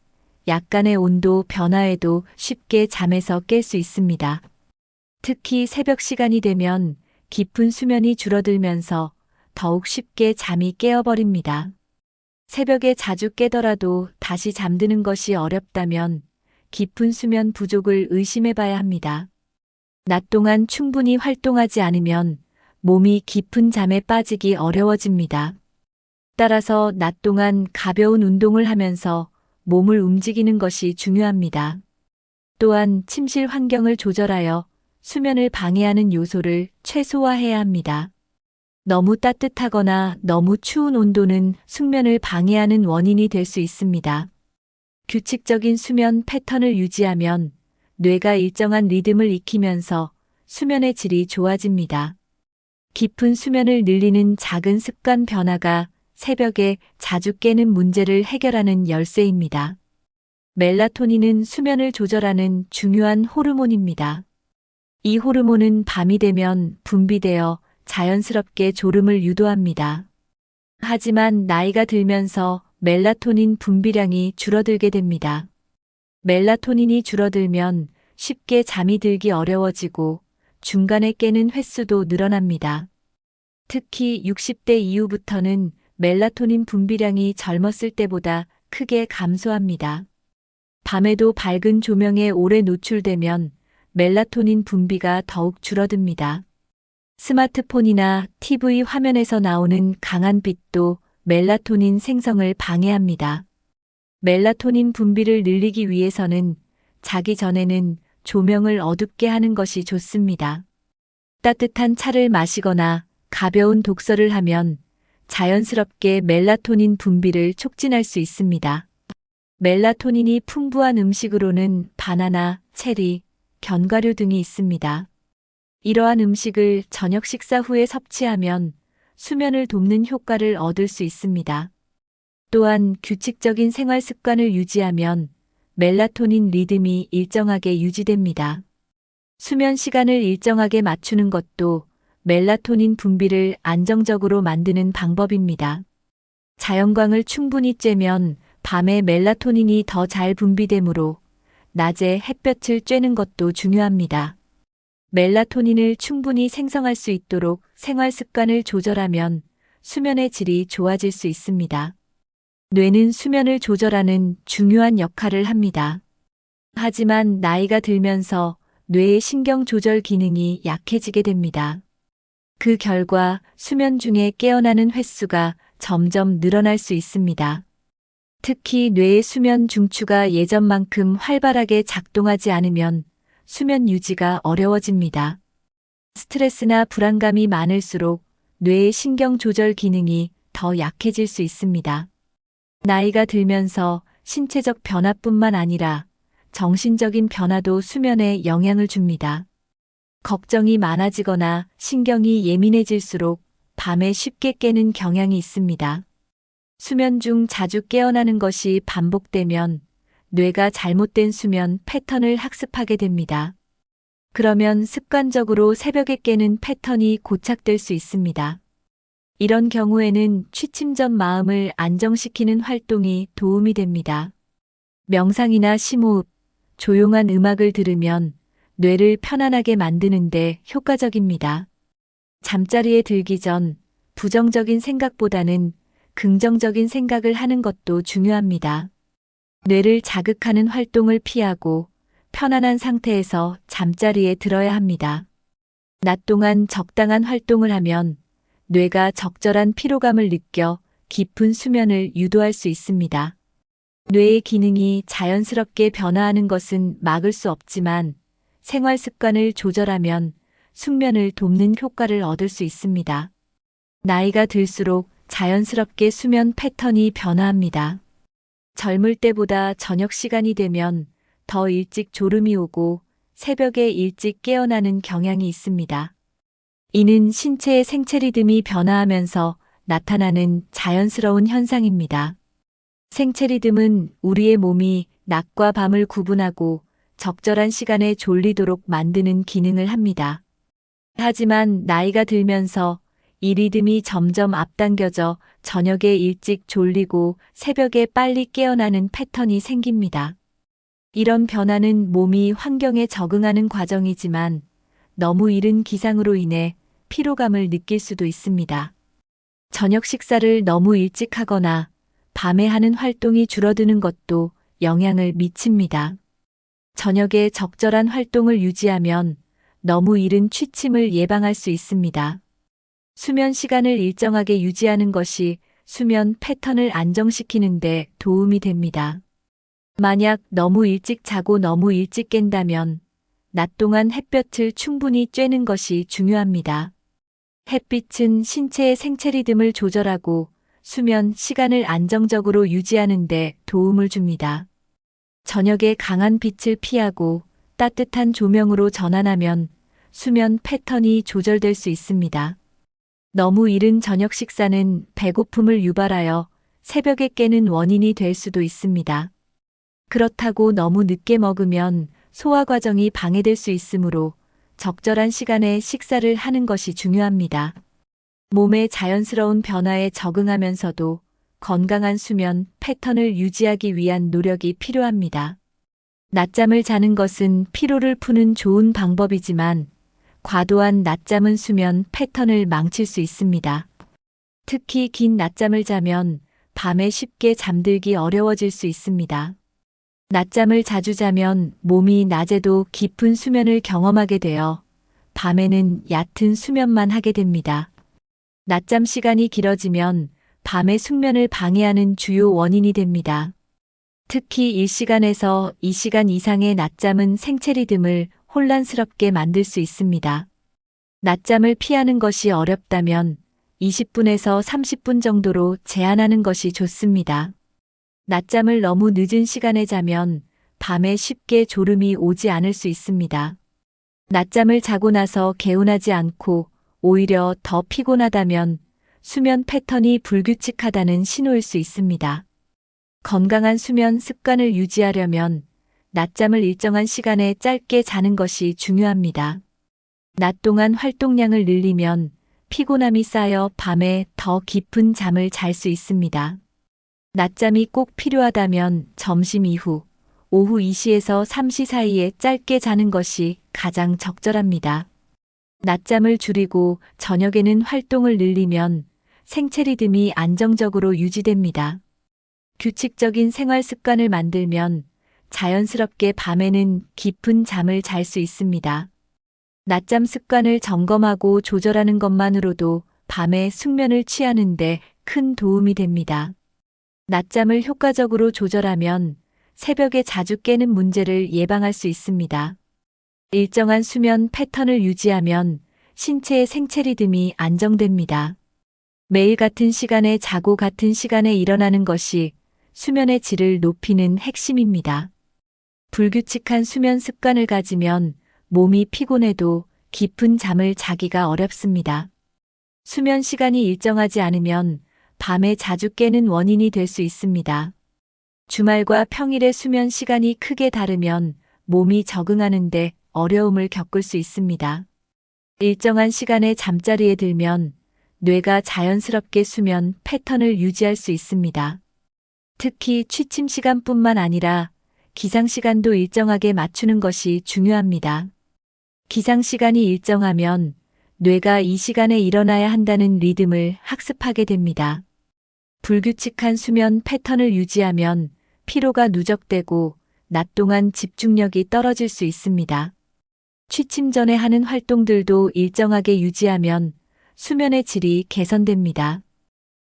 약간의 온도 변화에도 쉽게 잠에서 깰 수 있습니다. 특히 새벽 시간이 되면 깊은 수면이 줄어들면서 더욱 쉽게 잠이 깨어버립니다. 새벽에 자주 깨더라도 다시 잠드는 것이 어렵다면 깊은 수면 부족을 의심해 봐야 합니다. 낮 동안 충분히 활동하지 않으면 몸이 깊은 잠에 빠지기 어려워집니다. 따라서 낮 동안 가벼운 운동을 하면서 몸을 움직이는 것이 중요합니다. 또한 침실 환경을 조절하여 수면을 방해하는 요소를 최소화해야 합니다. 너무 따뜻하거나 너무 추운 온도는 숙면을 방해하는 원인이 될 수 있습니다. 규칙적인 수면 패턴을 유지하면 뇌가 일정한 리듬을 익히면서 수면의 질이 좋아집니다. 깊은 수면을 늘리는 작은 습관 변화가 새벽에 자주 깨는 문제를 해결하는 열쇠입니다. 멜라토닌은 수면을 조절하는 중요한 호르몬입니다. 이 호르몬은 밤이 되면 분비되어 자연스럽게 졸음을 유도합니다. 하지만 나이가 들면서 멜라토닌 분비량이 줄어들게 됩니다. 멜라토닌이 줄어들면 쉽게 잠이 들기 어려워지고 중간에 깨는 횟수도 늘어납니다. 특히 60대 이후부터는 멜라토닌 분비량이 젊었을 때보다 크게 감소합니다. 밤에도 밝은 조명에 오래 노출되면 멜라토닌 분비가 더욱 줄어듭니다. 스마트폰이나 TV 화면에서 나오는 강한 빛도 멜라토닌 생성을 방해합니다. 멜라토닌 분비를 늘리기 위해서는 자기 전에는 조명을 어둡게 하는 것이 좋습니다. 따뜻한 차를 마시거나 가벼운 독서를 하면 자연스럽게 멜라토닌 분비를 촉진할 수 있습니다. 멜라토닌이 풍부한 음식으로는 바나나, 체리, 견과류 등이 있습니다. 이러한 음식을 저녁 식사 후에 섭취하면 수면을 돕는 효과를 얻을 수 있습니다. 또한 규칙적인 생활 습관을 유지하면 멜라토닌 리듬이 일정하게 유지됩니다. 수면 시간을 일정하게 맞추는 것도 멜라토닌 분비를 안정적으로 만드는 방법입니다. 자연광을 충분히 쬐면 밤에 멜라토닌이 더 잘 분비되므로 낮에 햇볕을 쬐는 것도 중요합니다. 멜라토닌을 충분히 생성할 수 있도록 생활 습관을 조절하면 수면의 질이 좋아질 수 있습니다. 뇌는 수면을 조절하는 중요한 역할을 합니다. 하지만 나이가 들면서 뇌의 신경 조절 기능이 약해지게 됩니다. 그 결과 수면 중에 깨어나는 횟수가 점점 늘어날 수 있습니다. 특히 뇌의 수면 중추가 예전만큼 활발하게 작동하지 않으면 수면 유지가 어려워집니다. 스트레스나 불안감이 많을수록 뇌의 신경 조절 기능이 더 약해질 수 있습니다. 나이가 들면서 신체적 변화뿐만 아니라 정신적인 변화도 수면에 영향을 줍니다. 걱정이 많아지거나 신경이 예민해질수록 밤에 쉽게 깨는 경향이 있습니다. 수면 중 자주 깨어나는 것이 반복되면 뇌가 잘못된 수면 패턴을 학습하게 됩니다. 그러면 습관적으로 새벽에 깨는 패턴이 고착될 수 있습니다. 이런 경우에는 취침 전 마음을 안정시키는 활동이 도움이 됩니다. 명상이나 심호흡, 조용한 음악을 들으면 뇌를 편안하게 만드는데 효과적입니다. 잠자리에 들기 전 부정적인 생각보다는 긍정적인 생각을 하는 것도 중요합니다. 뇌를 자극하는 활동을 피하고 편안한 상태에서 잠자리에 들어야 합니다. 낮 동안 적당한 활동을 하면 뇌가 적절한 피로감을 느껴 깊은 수면을 유도할 수 있습니다. 뇌의 기능이 자연스럽게 변화하는 것은 막을 수 없지만 생활 습관을 조절하면 숙면을 돕는 효과를 얻을 수 있습니다. 나이가 들수록 자연스럽게 수면 패턴이 변화합니다. 젊을 때보다 저녁 시간이 되면 더 일찍 졸음이 오고 새벽에 일찍 깨어나는 경향이 있습니다. 이는 신체의 생체 리듬이 변화하면서 나타나는 자연스러운 현상입니다. 생체 리듬은 우리의 몸이 낮과 밤을 구분하고 적절한 시간에 졸리도록 만드는 기능을 합니다. 하지만 나이가 들면서 이 리듬이 점점 앞당겨져 저녁에 일찍 졸리고 새벽에 빨리 깨어나는 패턴이 생깁니다. 이런 변화는 몸이 환경에 적응하는 과정이지만 너무 이른 기상으로 인해 피로감을 느낄 수도 있습니다. 저녁 식사를 너무 일찍 하거나 밤에 하는 활동이 줄어드는 것도 영향을 미칩니다. 저녁에 적절한 활동을 유지하면 너무 이른 취침을 예방할 수 있습니다. 수면 시간을 일정하게 유지하는 것이 수면 패턴을 안정시키는 데 도움이 됩니다. 만약 너무 일찍 자고 너무 일찍 깬다면 낮 동안 햇볕을 충분히 쬐는 것이 중요합니다. 햇빛은 신체의 생체 리듬을 조절하고 수면 시간을 안정적으로 유지하는 데 도움을 줍니다. 저녁에 강한 빛을 피하고 따뜻한 조명으로 전환하면 수면 패턴이 조절될 수 있습니다. 너무 이른 저녁 식사는 배고픔을 유발하여 새벽에 깨는 원인이 될 수도 있습니다. 그렇다고 너무 늦게 먹으면 소화 과정이 방해될 수 있으므로 적절한 시간에 식사를 하는 것이 중요합니다. 몸의 자연스러운 변화에 적응하면서도 건강한 수면 패턴을 유지하기 위한 노력이 필요합니다. 낮잠을 자는 것은 피로를 푸는 좋은 방법이지만 과도한 낮잠은 수면 패턴을 망칠 수 있습니다. 특히 긴 낮잠을 자면 밤에 쉽게 잠들기 어려워질 수 있습니다. 낮잠을 자주 자면 몸이 낮에도 깊은 수면을 경험하게 되어 밤에는 얕은 수면만 하게 됩니다. 낮잠 시간이 길어지면 밤의 숙면을 방해하는 주요 원인이 됩니다. 특히 1시간에서 2시간 이상의 낮잠은 생체 리듬을 혼란스럽게 만들 수 있습니다. 낮잠을 피하는 것이 어렵다면 20분에서 30분 정도로 제한하는 것이 좋습니다. 낮잠을 너무 늦은 시간에 자면 밤에 쉽게 졸음이 오지 않을 수 있습니다. 낮잠을 자고 나서 개운하지 않고 오히려 더 피곤하다면 수면 패턴이 불규칙하다는 신호일 수 있습니다. 건강한 수면 습관을 유지하려면 낮잠을 일정한 시간에 짧게 자는 것이 중요합니다. 낮 동안 활동량을 늘리면 피곤함이 쌓여 밤에 더 깊은 잠을 잘 수 있습니다. 낮잠이 꼭 필요하다면 점심 이후, 오후 2시에서 3시 사이에 짧게 자는 것이 가장 적절합니다. 낮잠을 줄이고 저녁에는 활동을 늘리면 생체 리듬이 안정적으로 유지됩니다. 규칙적인 생활 습관을 만들면 자연스럽게 밤에는 깊은 잠을 잘 수 있습니다. 낮잠 습관을 점검하고 조절하는 것만으로도 밤에 숙면을 취하는데 큰 도움이 됩니다. 낮잠을 효과적으로 조절하면 새벽에 자주 깨는 문제를 예방할 수 있습니다. 일정한 수면 패턴을 유지하면 신체의 생체 리듬이 안정됩니다. 매일 같은 시간에 자고 같은 시간에 일어나는 것이 수면의 질을 높이는 핵심입니다. 불규칙한 수면 습관을 가지면 몸이 피곤해도 깊은 잠을 자기가 어렵습니다. 수면 시간이 일정하지 않으면 밤에 자주 깨는 원인이 될 수 있습니다. 주말과 평일의 수면 시간이 크게 다르면 몸이 적응하는데 어려움을 겪을 수 있습니다. 일정한 시간에 잠자리에 들면 뇌가 자연스럽게 수면 패턴을 유지할 수 있습니다. 특히 취침 시간뿐만 아니라 기상 시간도 일정하게 맞추는 것이 중요합니다. 기상 시간이 일정하면 뇌가 이 시간에 일어나야 한다는 리듬을 학습하게 됩니다. 불규칙한 수면 패턴을 유지하면 피로가 누적되고 낮 동안 집중력이 떨어질 수 있습니다. 취침 전에 하는 활동들도 일정하게 유지하면 수면의 질이 개선됩니다.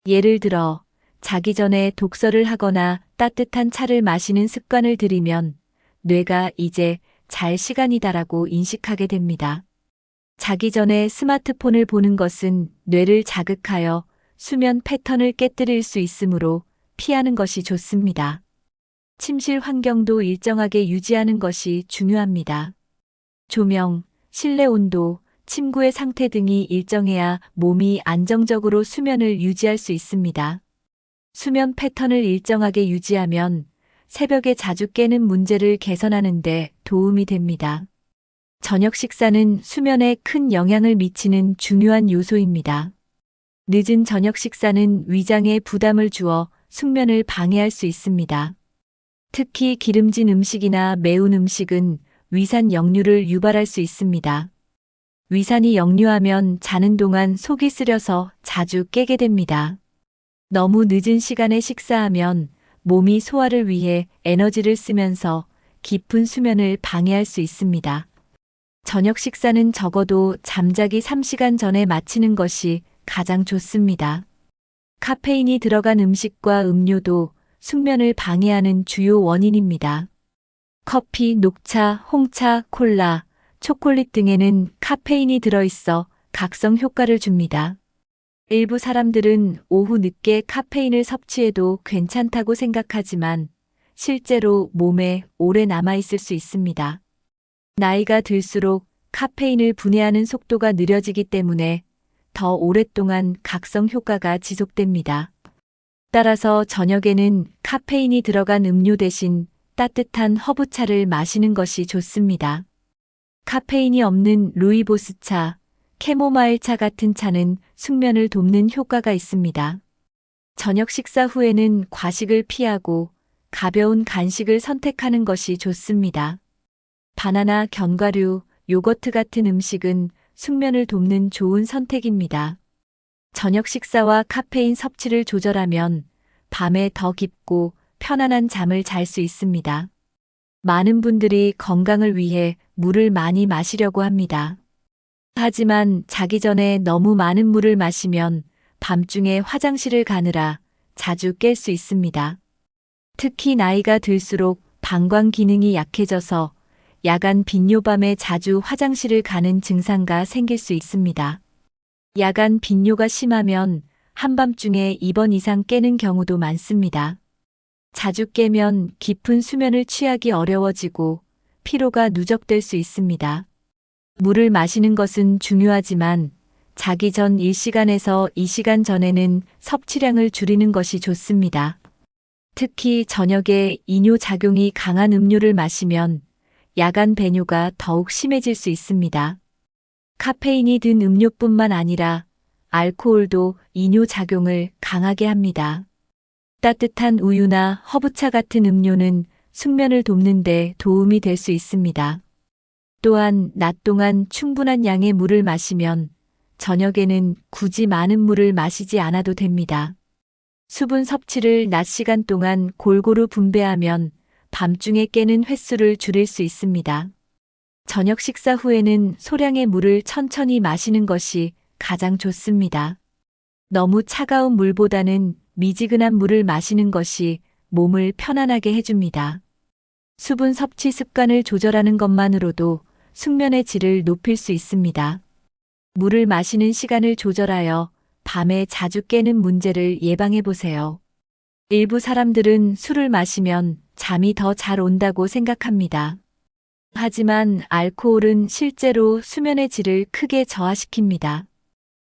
예를 들어 자기 전에 독서를 하거나 따뜻한 차를 마시는 습관을 들이면 뇌가 이제 잘 시간이다라고 인식하게 됩니다. 자기 전에 스마트폰을 보는 것은 뇌를 자극하여 수면 패턴을 깨뜨릴 수 있으므로 피하는 것이 좋습니다. 침실 환경도 일정하게 유지하는 것이 중요합니다. 조명, 실내 온도, 침구의 상태 등이 일정해야 몸이 안정적으로 수면을 유지할 수 있습니다. 수면 패턴을 일정하게 유지하면 새벽에 자주 깨는 문제를 개선하는 데 도움이 됩니다. 저녁 식사는 수면에 큰 영향을 미치는 중요한 요소입니다. 늦은 저녁 식사는 위장에 부담을 주어 숙면을 방해할 수 있습니다. 특히 기름진 음식이나 매운 음식은 위산 역류를 유발할 수 있습니다. 위산이 역류하면 자는 동안 속이 쓰려서 자주 깨게 됩니다. 너무 늦은 시간에 식사하면 몸이 소화를 위해 에너지를 쓰면서 깊은 수면을 방해할 수 있습니다. 저녁 식사는 적어도 잠자기 3시간 전에 마치는 것이 가장 좋습니다. 카페인이 들어간 음식과 음료도 숙면을 방해하는 주요 원인입니다. 커피, 녹차, 홍차, 콜라, 초콜릿 등에는 카페인이 들어있어 각성 효과를 줍니다. 일부 사람들은 오후 늦게 카페인을 섭취해도 괜찮다고 생각하지만 실제로 몸에 오래 남아있을 수 있습니다. 나이가 들수록 카페인을 분해하는 속도가 느려지기 때문에 더 오랫동안 각성 효과가 지속됩니다. 따라서 저녁에는 카페인이 들어간 음료 대신 따뜻한 허브차를 마시는 것이 좋습니다. 카페인이 없는 루이보스차, 캐모마일 차 같은 차는 숙면을 돕는 효과가 있습니다. 저녁 식사 후에는 과식을 피하고 가벼운 간식을 선택하는 것이 좋습니다. 바나나, 견과류, 요거트 같은 음식은 숙면을 돕는 좋은 선택입니다. 저녁 식사와 카페인 섭취를 조절하면 밤에 더 깊고 편안한 잠을 잘 수 있습니다. 많은 분들이 건강을 위해 물을 많이 마시려고 합니다. 하지만 자기 전에 너무 많은 물을 마시면 밤중에 화장실을 가느라 자주 깰 수 있습니다. 특히 나이가 들수록 방광 기능이 약해져서 야간 빈뇨밤에 자주 화장실을 가는 증상가 생길 수 있습니다. 야간 빈뇨가 심하면 한밤중에 2번 이상 깨는 경우도 많습니다. 자주 깨면 깊은 수면을 취하기 어려워지고 피로가 누적될 수 있습니다. 물을 마시는 것은 중요하지만 자기 전 1시간에서 2시간 전에는 섭취량을 줄이는 것이 좋습니다. 특히 저녁에 이뇨 작용이 강한 음료를 마시면 야간 배뇨가 더욱 심해질 수 있습니다. 카페인이 든 음료뿐만 아니라 알코올도 이뇨 작용을 강하게 합니다. 따뜻한 우유나 허브차 같은 음료는 숙면을 돕는 데 도움이 될 수 있습니다. 또한 낮 동안 충분한 양의 물을 마시면 저녁에는 굳이 많은 물을 마시지 않아도 됩니다. 수분 섭취를 낮 시간 동안 골고루 분배하면 밤중에 깨는 횟수를 줄일 수 있습니다. 저녁 식사 후에는 소량의 물을 천천히 마시는 것이 가장 좋습니다. 너무 차가운 물보다는 미지근한 물을 마시는 것이 몸을 편안하게 해줍니다. 수분 섭취 습관을 조절하는 것만으로도 숙면의 질을 높일 수 있습니다. 물을 마시는 시간을 조절하여 밤에 자주 깨는 문제를 예방해 보세요. 일부 사람들은 술을 마시면 잠이 더 잘 온다고 생각합니다. 하지만 알코올은 실제로 수면의 질을 크게 저하시킵니다.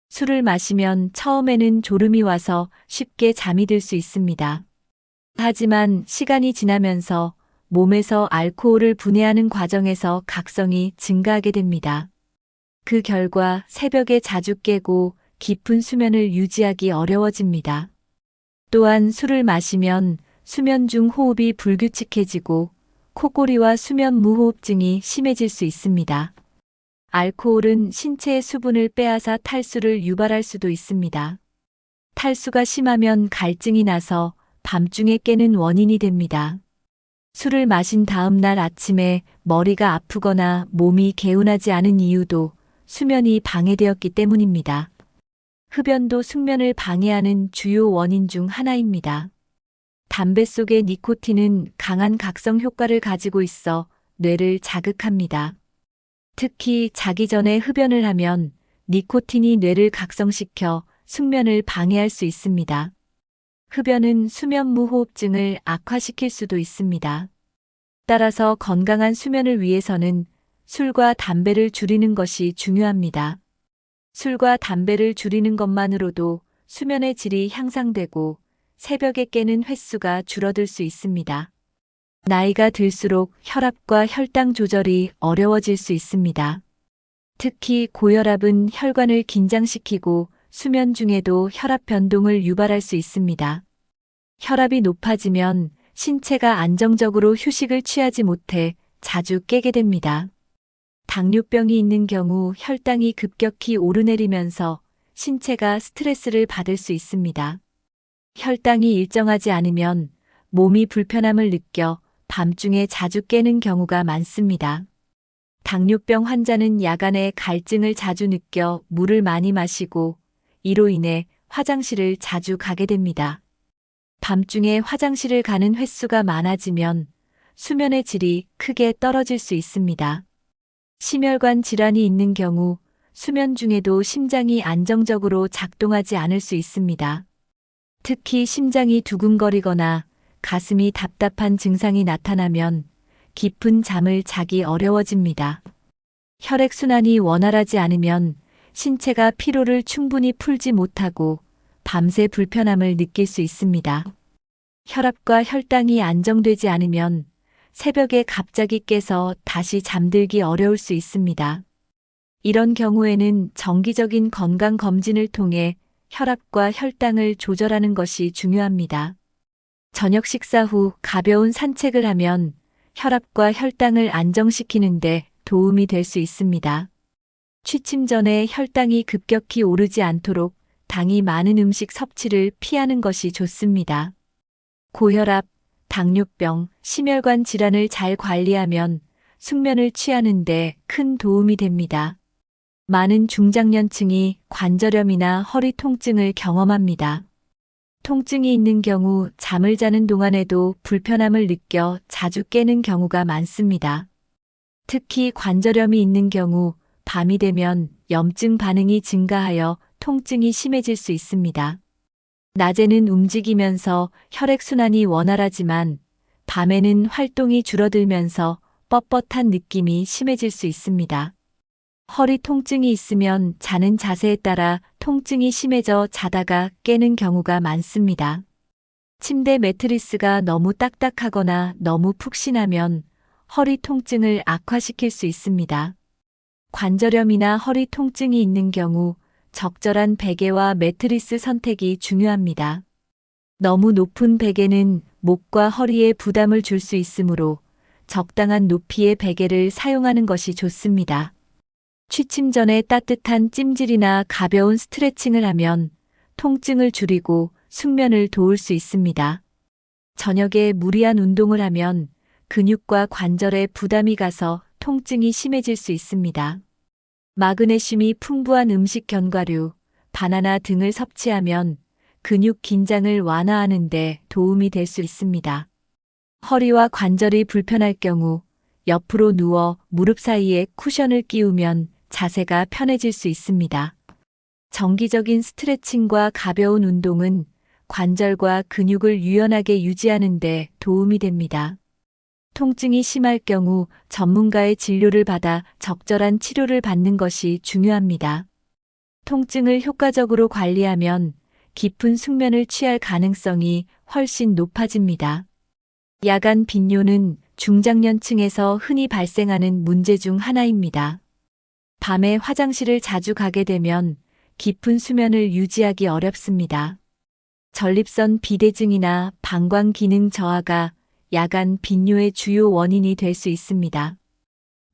술을 마시면 처음에는 졸음이 와서 쉽게 잠이 들 수 있습니다. 하지만 시간이 지나면서 몸에서 알코올을 분해하는 과정에서 각성이 증가하게 됩니다. 그 결과 새벽에 자주 깨고 깊은 수면을 유지하기 어려워집니다. 또한 술을 마시면 수면 중 호흡이 불규칙해지고 코골이와 수면 무호흡증이 심해질 수 있습니다. 알코올은 신체의 수분을 빼앗아 탈수를 유발할 수도 있습니다. 탈수가 심하면 갈증이 나서 밤중에 깨는 원인이 됩니다. 술을 마신 다음 날 아침에 머리가 아프거나 몸이 개운하지 않은 이유도 수면이 방해되었기 때문입니다. 흡연도 숙면을 방해하는 주요 원인 중 하나입니다. 담배 속의 니코틴은 강한 각성 효과를 가지고 있어 뇌를 자극합니다. 특히 자기 전에 흡연을 하면 니코틴이 뇌를 각성시켜 숙면을 방해할 수 있습니다. 흡연은 수면 무호흡증을 악화시킬 수도 있습니다. 따라서 건강한 수면을 위해서는 술과 담배를 줄이는 것이 중요합니다. 술과 담배를 줄이는 것만으로도 수면의 질이 향상되고 새벽에 깨는 횟수가 줄어들 수 있습니다. 나이가 들수록 혈압과 혈당 조절이 어려워질 수 있습니다. 특히 고혈압은 혈관을 긴장시키고 수면 중에도 혈압 변동을 유발할 수 있습니다. 혈압이 높아지면 신체가 안정적으로 휴식을 취하지 못해 자주 깨게 됩니다. 당뇨병이 있는 경우 혈당이 급격히 오르내리면서 신체가 스트레스를 받을 수 있습니다. 혈당이 일정하지 않으면 몸이 불편함을 느껴 밤중에 자주 깨는 경우가 많습니다. 당뇨병 환자는 야간에 갈증을 자주 느껴 물을 많이 마시고 이로 인해 화장실을 자주 가게 됩니다. 밤중에 화장실을 가는 횟수가 많아지면 수면의 질이 크게 떨어질 수 있습니다. 심혈관 질환이 있는 경우 수면 중에도 심장이 안정적으로 작동하지 않을 수 있습니다. 특히 심장이 두근거리거나 가슴이 답답한 증상이 나타나면 깊은 잠을 자기 어려워집니다. 혈액순환이 원활하지 않으면 신체가 피로를 충분히 풀지 못하고 밤새 불편함을 느낄 수 있습니다. 혈압과 혈당이 안정되지 않으면 새벽에 갑자기 깨서 다시 잠들기 어려울 수 있습니다. 이런 경우에는 정기적인 건강 검진을 통해 혈압과 혈당을 조절하는 것이 중요합니다. 저녁 식사 후 가벼운 산책을 하면 혈압과 혈당을 안정시키는데 도움이 될 수 있습니다. 취침 전에 혈당이 급격히 오르지 않도록 당이 많은 음식 섭취를 피하는 것이 좋습니다. 고혈압, 당뇨병, 심혈관 질환을 잘 관리하면 숙면을 취하는 데 큰 도움이 됩니다. 많은 중장년층이 관절염이나 허리 통증을 경험합니다. 통증이 있는 경우 잠을 자는 동안에도 불편함을 느껴 자주 깨는 경우가 많습니다. 특히 관절염이 있는 경우 밤이 되면 염증 반응이 증가하여 통증이 심해질 수 있습니다. 낮에는 움직이면서 혈액순환이 원활하지만 밤에는 활동이 줄어들면서 뻣뻣한 느낌이 심해질 수 있습니다. 허리 통증이 있으면 자는 자세에 따라 통증이 심해져 자다가 깨는 경우가 많습니다. 침대 매트리스가 너무 딱딱하거나 너무 푹신하면 허리 통증을 악화시킬 수 있습니다. 관절염이나 허리 통증이 있는 경우 적절한 베개와 매트리스 선택이 중요합니다. 너무 높은 베개는 목과 허리에 부담을 줄 수 있으므로 적당한 높이의 베개를 사용하는 것이 좋습니다. 취침 전에 따뜻한 찜질이나 가벼운 스트레칭을 하면 통증을 줄이고 숙면을 도울 수 있습니다. 저녁에 무리한 운동을 하면 근육과 관절에 부담이 가서 통증이 심해질 수 있습니다. 마그네슘이 풍부한 음식 견과류, 바나나 등을 섭취하면 근육 긴장을 완화하는 데 도움이 될 수 있습니다. 허리와 관절이 불편할 경우 옆으로 누워 무릎 사이에 쿠션을 끼우면 자세가 편해질 수 있습니다. 정기적인 스트레칭과 가벼운 운동은 관절과 근육을 유연하게 유지하는 데 도움이 됩니다. 통증이 심할 경우 전문가의 진료를 받아 적절한 치료를 받는 것이 중요합니다. 통증을 효과적으로 관리하면 깊은 숙면을 취할 가능성이 훨씬 높아집니다. 야간 빈뇨는 중장년층에서 흔히 발생하는 문제 중 하나입니다. 밤에 화장실을 자주 가게 되면 깊은 수면을 유지하기 어렵습니다. 전립선 비대증이나 방광 기능 저하가 야간 빈뇨의 주요 원인이 될 수 있습니다.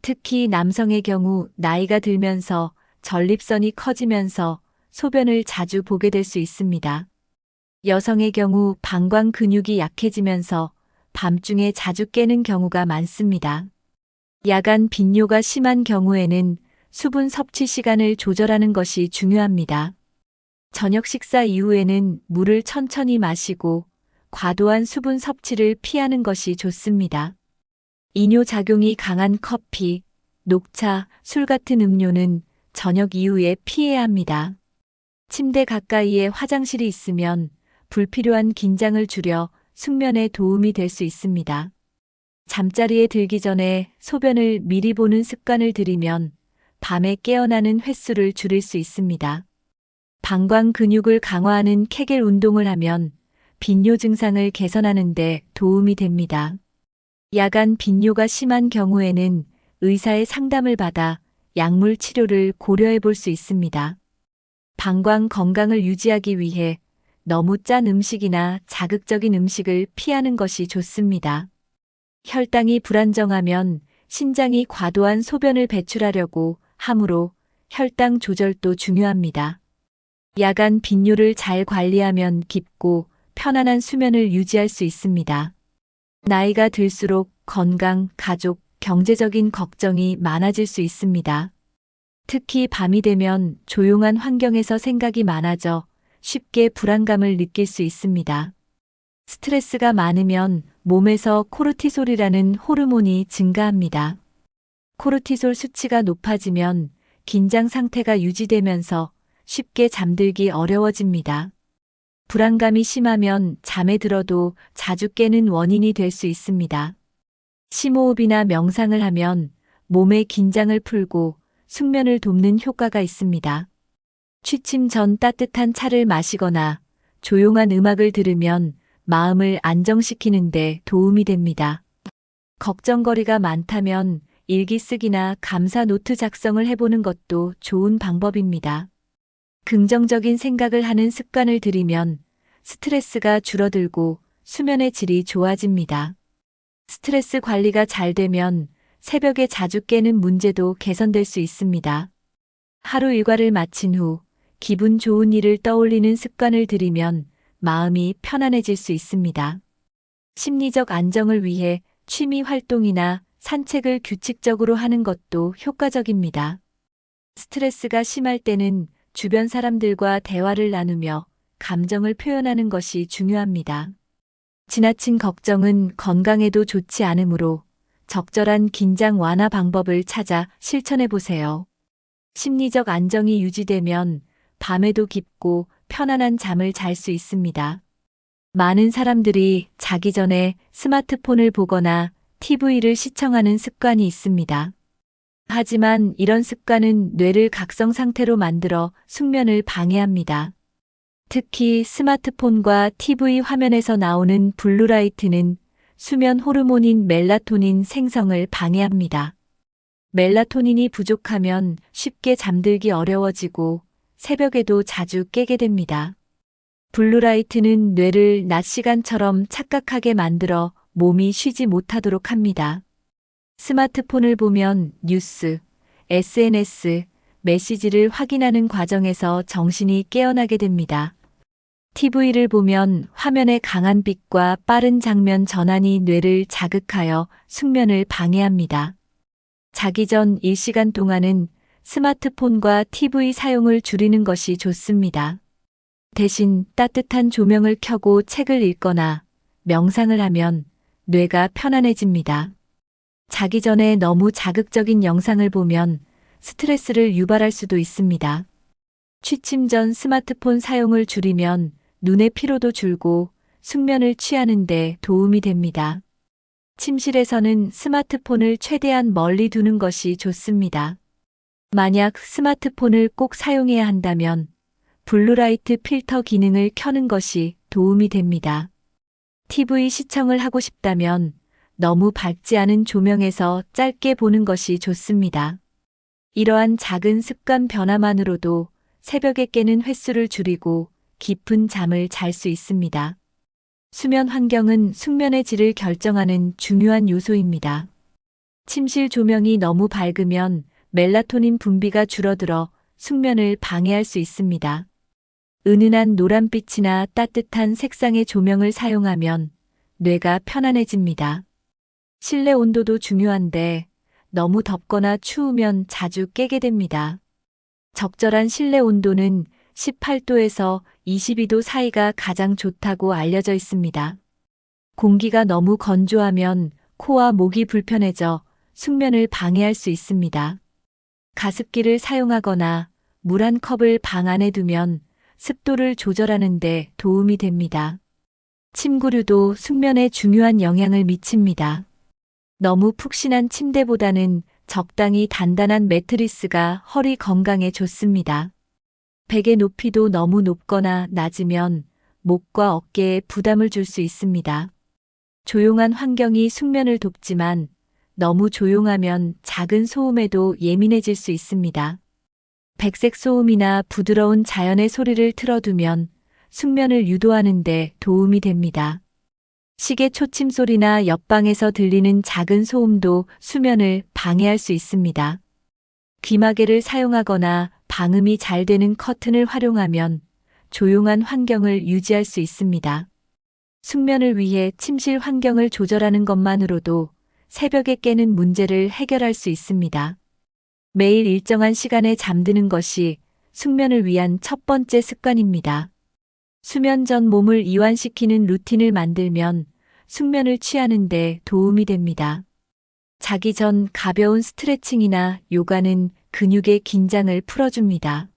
특히 남성의 경우 나이가 들면서 전립선이 커지면서 소변을 자주 보게 될 수 있습니다. 여성의 경우 방광 근육이 약해지면서 밤중에 자주 깨는 경우가 많습니다. 야간 빈뇨가 심한 경우에는 수분 섭취 시간을 조절하는 것이 중요합니다. 저녁 식사 이후에는 물을 천천히 마시고 과도한 수분 섭취를 피하는 것이 좋습니다. 이뇨작용이 강한 커피, 녹차, 술 같은 음료는 저녁 이후에 피해야 합니다. 침대 가까이에 화장실이 있으면 불필요한 긴장을 줄여 숙면에 도움이 될 수 있습니다. 잠자리에 들기 전에 소변을 미리 보는 습관을 들이면 밤에 깨어나는 횟수를 줄일 수 있습니다. 방광 근육을 강화하는 케겔 운동을 하면 빈뇨 증상을 개선하는 데 도움이 됩니다. 야간 빈뇨가 심한 경우에는 의사의 상담을 받아 약물 치료를 고려해 볼 수 있습니다. 방광 건강을 유지하기 위해 너무 짠 음식이나 자극적인 음식을 피하는 것이 좋습니다. 혈당이 불안정하면 신장이 과도한 소변을 배출하려고 하므로 혈당 조절도 중요합니다. 야간 빈뇨를 잘 관리하면 깊고 편안한 수면을 유지할 수 있습니다. 나이가 들수록 건강, 가족, 경제적인 걱정이 많아질 수 있습니다. 특히 밤이 되면 조용한 환경에서 생각이 많아져 쉽게 불안감을 느낄 수 있습니다. 스트레스가 많으면 몸에서 코르티솔이라는 호르몬이 증가합니다. 코르티솔 수치가 높아지면 긴장 상태가 유지되면서 쉽게 잠들기 어려워집니다. 불안감이 심하면 잠에 들어도 자주 깨는 원인이 될 수 있습니다. 심호흡이나 명상을 하면 몸의 긴장을 풀고 숙면을 돕는 효과가 있습니다. 취침 전 따뜻한 차를 마시거나 조용한 음악을 들으면 마음을 안정시키는 데 도움이 됩니다. 걱정거리가 많다면 일기 쓰기나 감사 노트 작성을 해보는 것도 좋은 방법입니다. 긍정적인 생각을 하는 습관을 들이면 스트레스가 줄어들고 수면의 질이 좋아집니다. 스트레스 관리가 잘 되면 새벽에 자주 깨는 문제도 개선될 수 있습니다. 하루 일과를 마친 후 기분 좋은 일을 떠올리는 습관을 들이면 마음이 편안해질 수 있습니다. 심리적 안정을 위해 취미 활동이나 산책을 규칙적으로 하는 것도 효과적입니다. 스트레스가 심할 때는 주변 사람들과 대화를 나누며 감정을 표현하는 것이 중요합니다. 지나친 걱정은 건강에도 좋지 않으므로 적절한 긴장 완화 방법을 찾아 실천해 보세요. 심리적 안정이 유지되면 밤에도 깊고 편안한 잠을 잘 수 있습니다. 많은 사람들이 자기 전에 스마트폰을 보거나 TV를 시청하는 습관이 있습니다. 하지만 이런 습관은 뇌를 각성 상태로 만들어 숙면을 방해합니다. 특히 스마트폰과 TV 화면에서 나오는 블루라이트는 수면 호르몬인 멜라토닌 생성을 방해합니다. 멜라토닌이 부족하면 쉽게 잠들기 어려워지고 새벽에도 자주 깨게 됩니다. 블루라이트는 뇌를 낮 시간처럼 착각하게 만들어 몸이 쉬지 못하도록 합니다. 스마트폰을 보면 뉴스, SNS, 메시지를 확인하는 과정에서 정신이 깨어나게 됩니다. TV를 보면 화면의 강한 빛과 빠른 장면 전환이 뇌를 자극하여 숙면을 방해합니다. 자기 전 1시간 동안은 스마트폰과 TV 사용을 줄이는 것이 좋습니다. 대신 따뜻한 조명을 켜고 책을 읽거나 명상을 하면 뇌가 편안해집니다. 자기 전에 너무 자극적인 영상을 보면 스트레스를 유발할 수도 있습니다. 취침 전 스마트폰 사용을 줄이면 눈의 피로도 줄고 숙면을 취하는 데 도움이 됩니다. 침실에서는 스마트폰을 최대한 멀리 두는 것이 좋습니다. 만약 스마트폰을 꼭 사용해야 한다면 블루라이트 필터 기능을 켜는 것이 도움이 됩니다. TV 시청을 하고 싶다면 너무 밝지 않은 조명에서 짧게 보는 것이 좋습니다. 이러한 작은 습관 변화만으로도 새벽에 깨는 횟수를 줄이고 깊은 잠을 잘 수 있습니다. 수면 환경은 숙면의 질을 결정하는 중요한 요소입니다. 침실 조명이 너무 밝으면 멜라토닌 분비가 줄어들어 숙면을 방해할 수 있습니다. 은은한 노란빛이나 따뜻한 색상의 조명을 사용하면 뇌가 편안해집니다. 실내 온도도 중요한데 너무 덥거나 추우면 자주 깨게 됩니다. 적절한 실내 온도는 18도에서 22도 사이가 가장 좋다고 알려져 있습니다. 공기가 너무 건조하면 코와 목이 불편해져 숙면을 방해할 수 있습니다. 가습기를 사용하거나 물 한 컵을 방 안에 두면 습도를 조절하는 데 도움이 됩니다. 침구류도 숙면에 중요한 영향을 미칩니다. 너무 푹신한 침대보다는 적당히 단단한 매트리스가 허리 건강에 좋습니다. 베개 높이도 너무 높거나 낮으면 목과 어깨에 부담을 줄 수 있습니다. 조용한 환경이 숙면을 돕지만 너무 조용하면 작은 소음에도 예민해질 수 있습니다. 백색 소음이나 부드러운 자연의 소리를 틀어두면 숙면을 유도하는 데 도움이 됩니다. 시계 초침 소리나 옆방에서 들리는 작은 소음도 수면을 방해할 수 있습니다. 귀마개를 사용하거나 방음이 잘 되는 커튼을 활용하면 조용한 환경을 유지할 수 있습니다. 숙면을 위해 침실 환경을 조절하는 것만으로도 새벽에 깨는 문제를 해결할 수 있습니다. 매일 일정한 시간에 잠드는 것이 숙면을 위한 첫 번째 습관입니다. 수면 전 몸을 이완시키는 루틴을 만들면 숙면을 취하는 데 도움이 됩니다. 자기 전 가벼운 스트레칭이나 요가는 근육의 긴장을 풀어줍니다.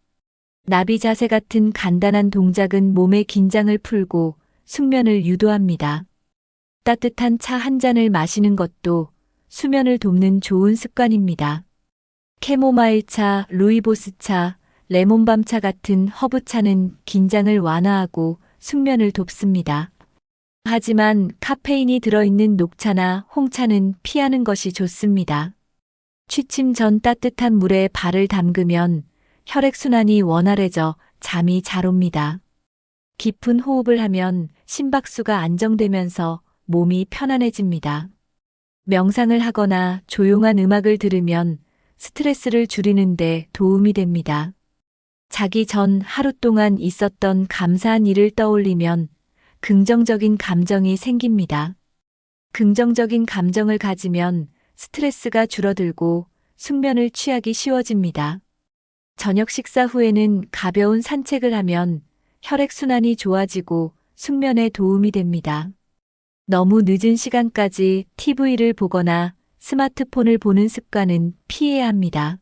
나비 자세 같은 간단한 동작은 몸의 긴장을 풀고 숙면을 유도합니다. 따뜻한 차 한 잔을 마시는 것도 수면을 돕는 좋은 습관입니다. 캐모마일차, 루이보스차, 레몬밤차 같은 허브차는 긴장을 완화하고 숙면을 돕습니다. 하지만 카페인이 들어있는 녹차나 홍차는 피하는 것이 좋습니다. 취침 전 따뜻한 물에 발을 담그면 혈액순환이 원활해져 잠이 잘 옵니다. 깊은 호흡을 하면 심박수가 안정되면서 몸이 편안해집니다. 명상을 하거나 조용한 음악을 들으면 스트레스를 줄이는 데 도움이 됩니다. 자기 전 하루 동안 있었던 감사한 일을 떠올리면 긍정적인 감정이 생깁니다. 긍정적인 감정을 가지면 스트레스가 줄어들고 숙면을 취하기 쉬워집니다. 저녁 식사 후에는 가벼운 산책을 하면 혈액순환이 좋아지고 숙면에 도움이 됩니다. 너무 늦은 시간까지 TV를 보거나 스마트폰을 보는 습관은 피해야 합니다.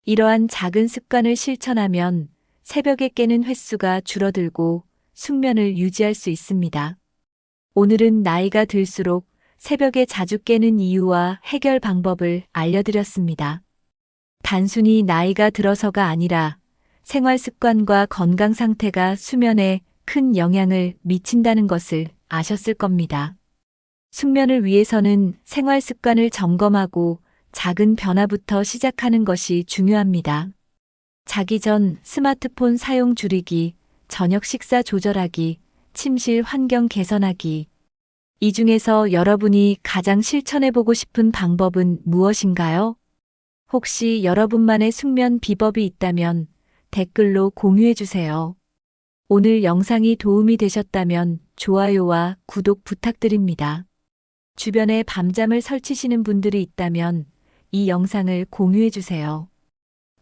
이러한 작은 습관을 실천하면 새벽에 깨는 횟수가 줄어들고 숙면을 유지할 수 있습니다. 오늘은 나이가 들수록 새벽에 자주 깨는 이유와 해결 방법을 알려드렸습니다. 단순히 나이가 들어서가 아니라 생활 습관과 건강 상태가 수면에 큰 영향을 미친다는 것을 아셨을 겁니다. 숙면을 위해서는 생활 습관을 점검하고 작은 변화부터 시작하는 것이 중요합니다. 자기 전 스마트폰 사용 줄이기, 저녁 식사 조절하기, 침실 환경 개선하기. 이 중에서 여러분이 가장 실천해보고 싶은 방법은 무엇인가요? 혹시 여러분만의 숙면 비법이 있다면 댓글로 공유해주세요. 오늘 영상이 도움이 되셨다면 좋아요와 구독 부탁드립니다. 주변에 밤잠을 설치시는 분들이 있다면 이 영상을 공유해주세요.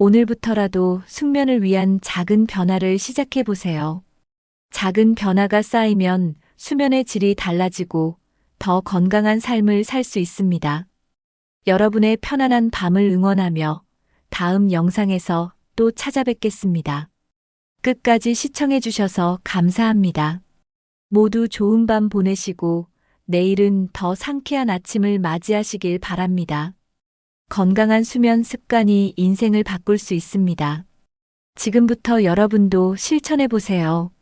오늘부터라도 숙면을 위한 작은 변화를 시작해보세요. 작은 변화가 쌓이면 수면의 질이 달라지고 더 건강한 삶을 살 수 있습니다. 여러분의 편안한 밤을 응원하며 다음 영상에서 또 찾아뵙겠습니다. 끝까지 시청해주셔서 감사합니다. 모두 좋은 밤 보내시고 내일은 더 상쾌한 아침을 맞이하시길 바랍니다. 건강한 수면 습관이 인생을 바꿀 수 있습니다. 지금부터 여러분도 실천해보세요.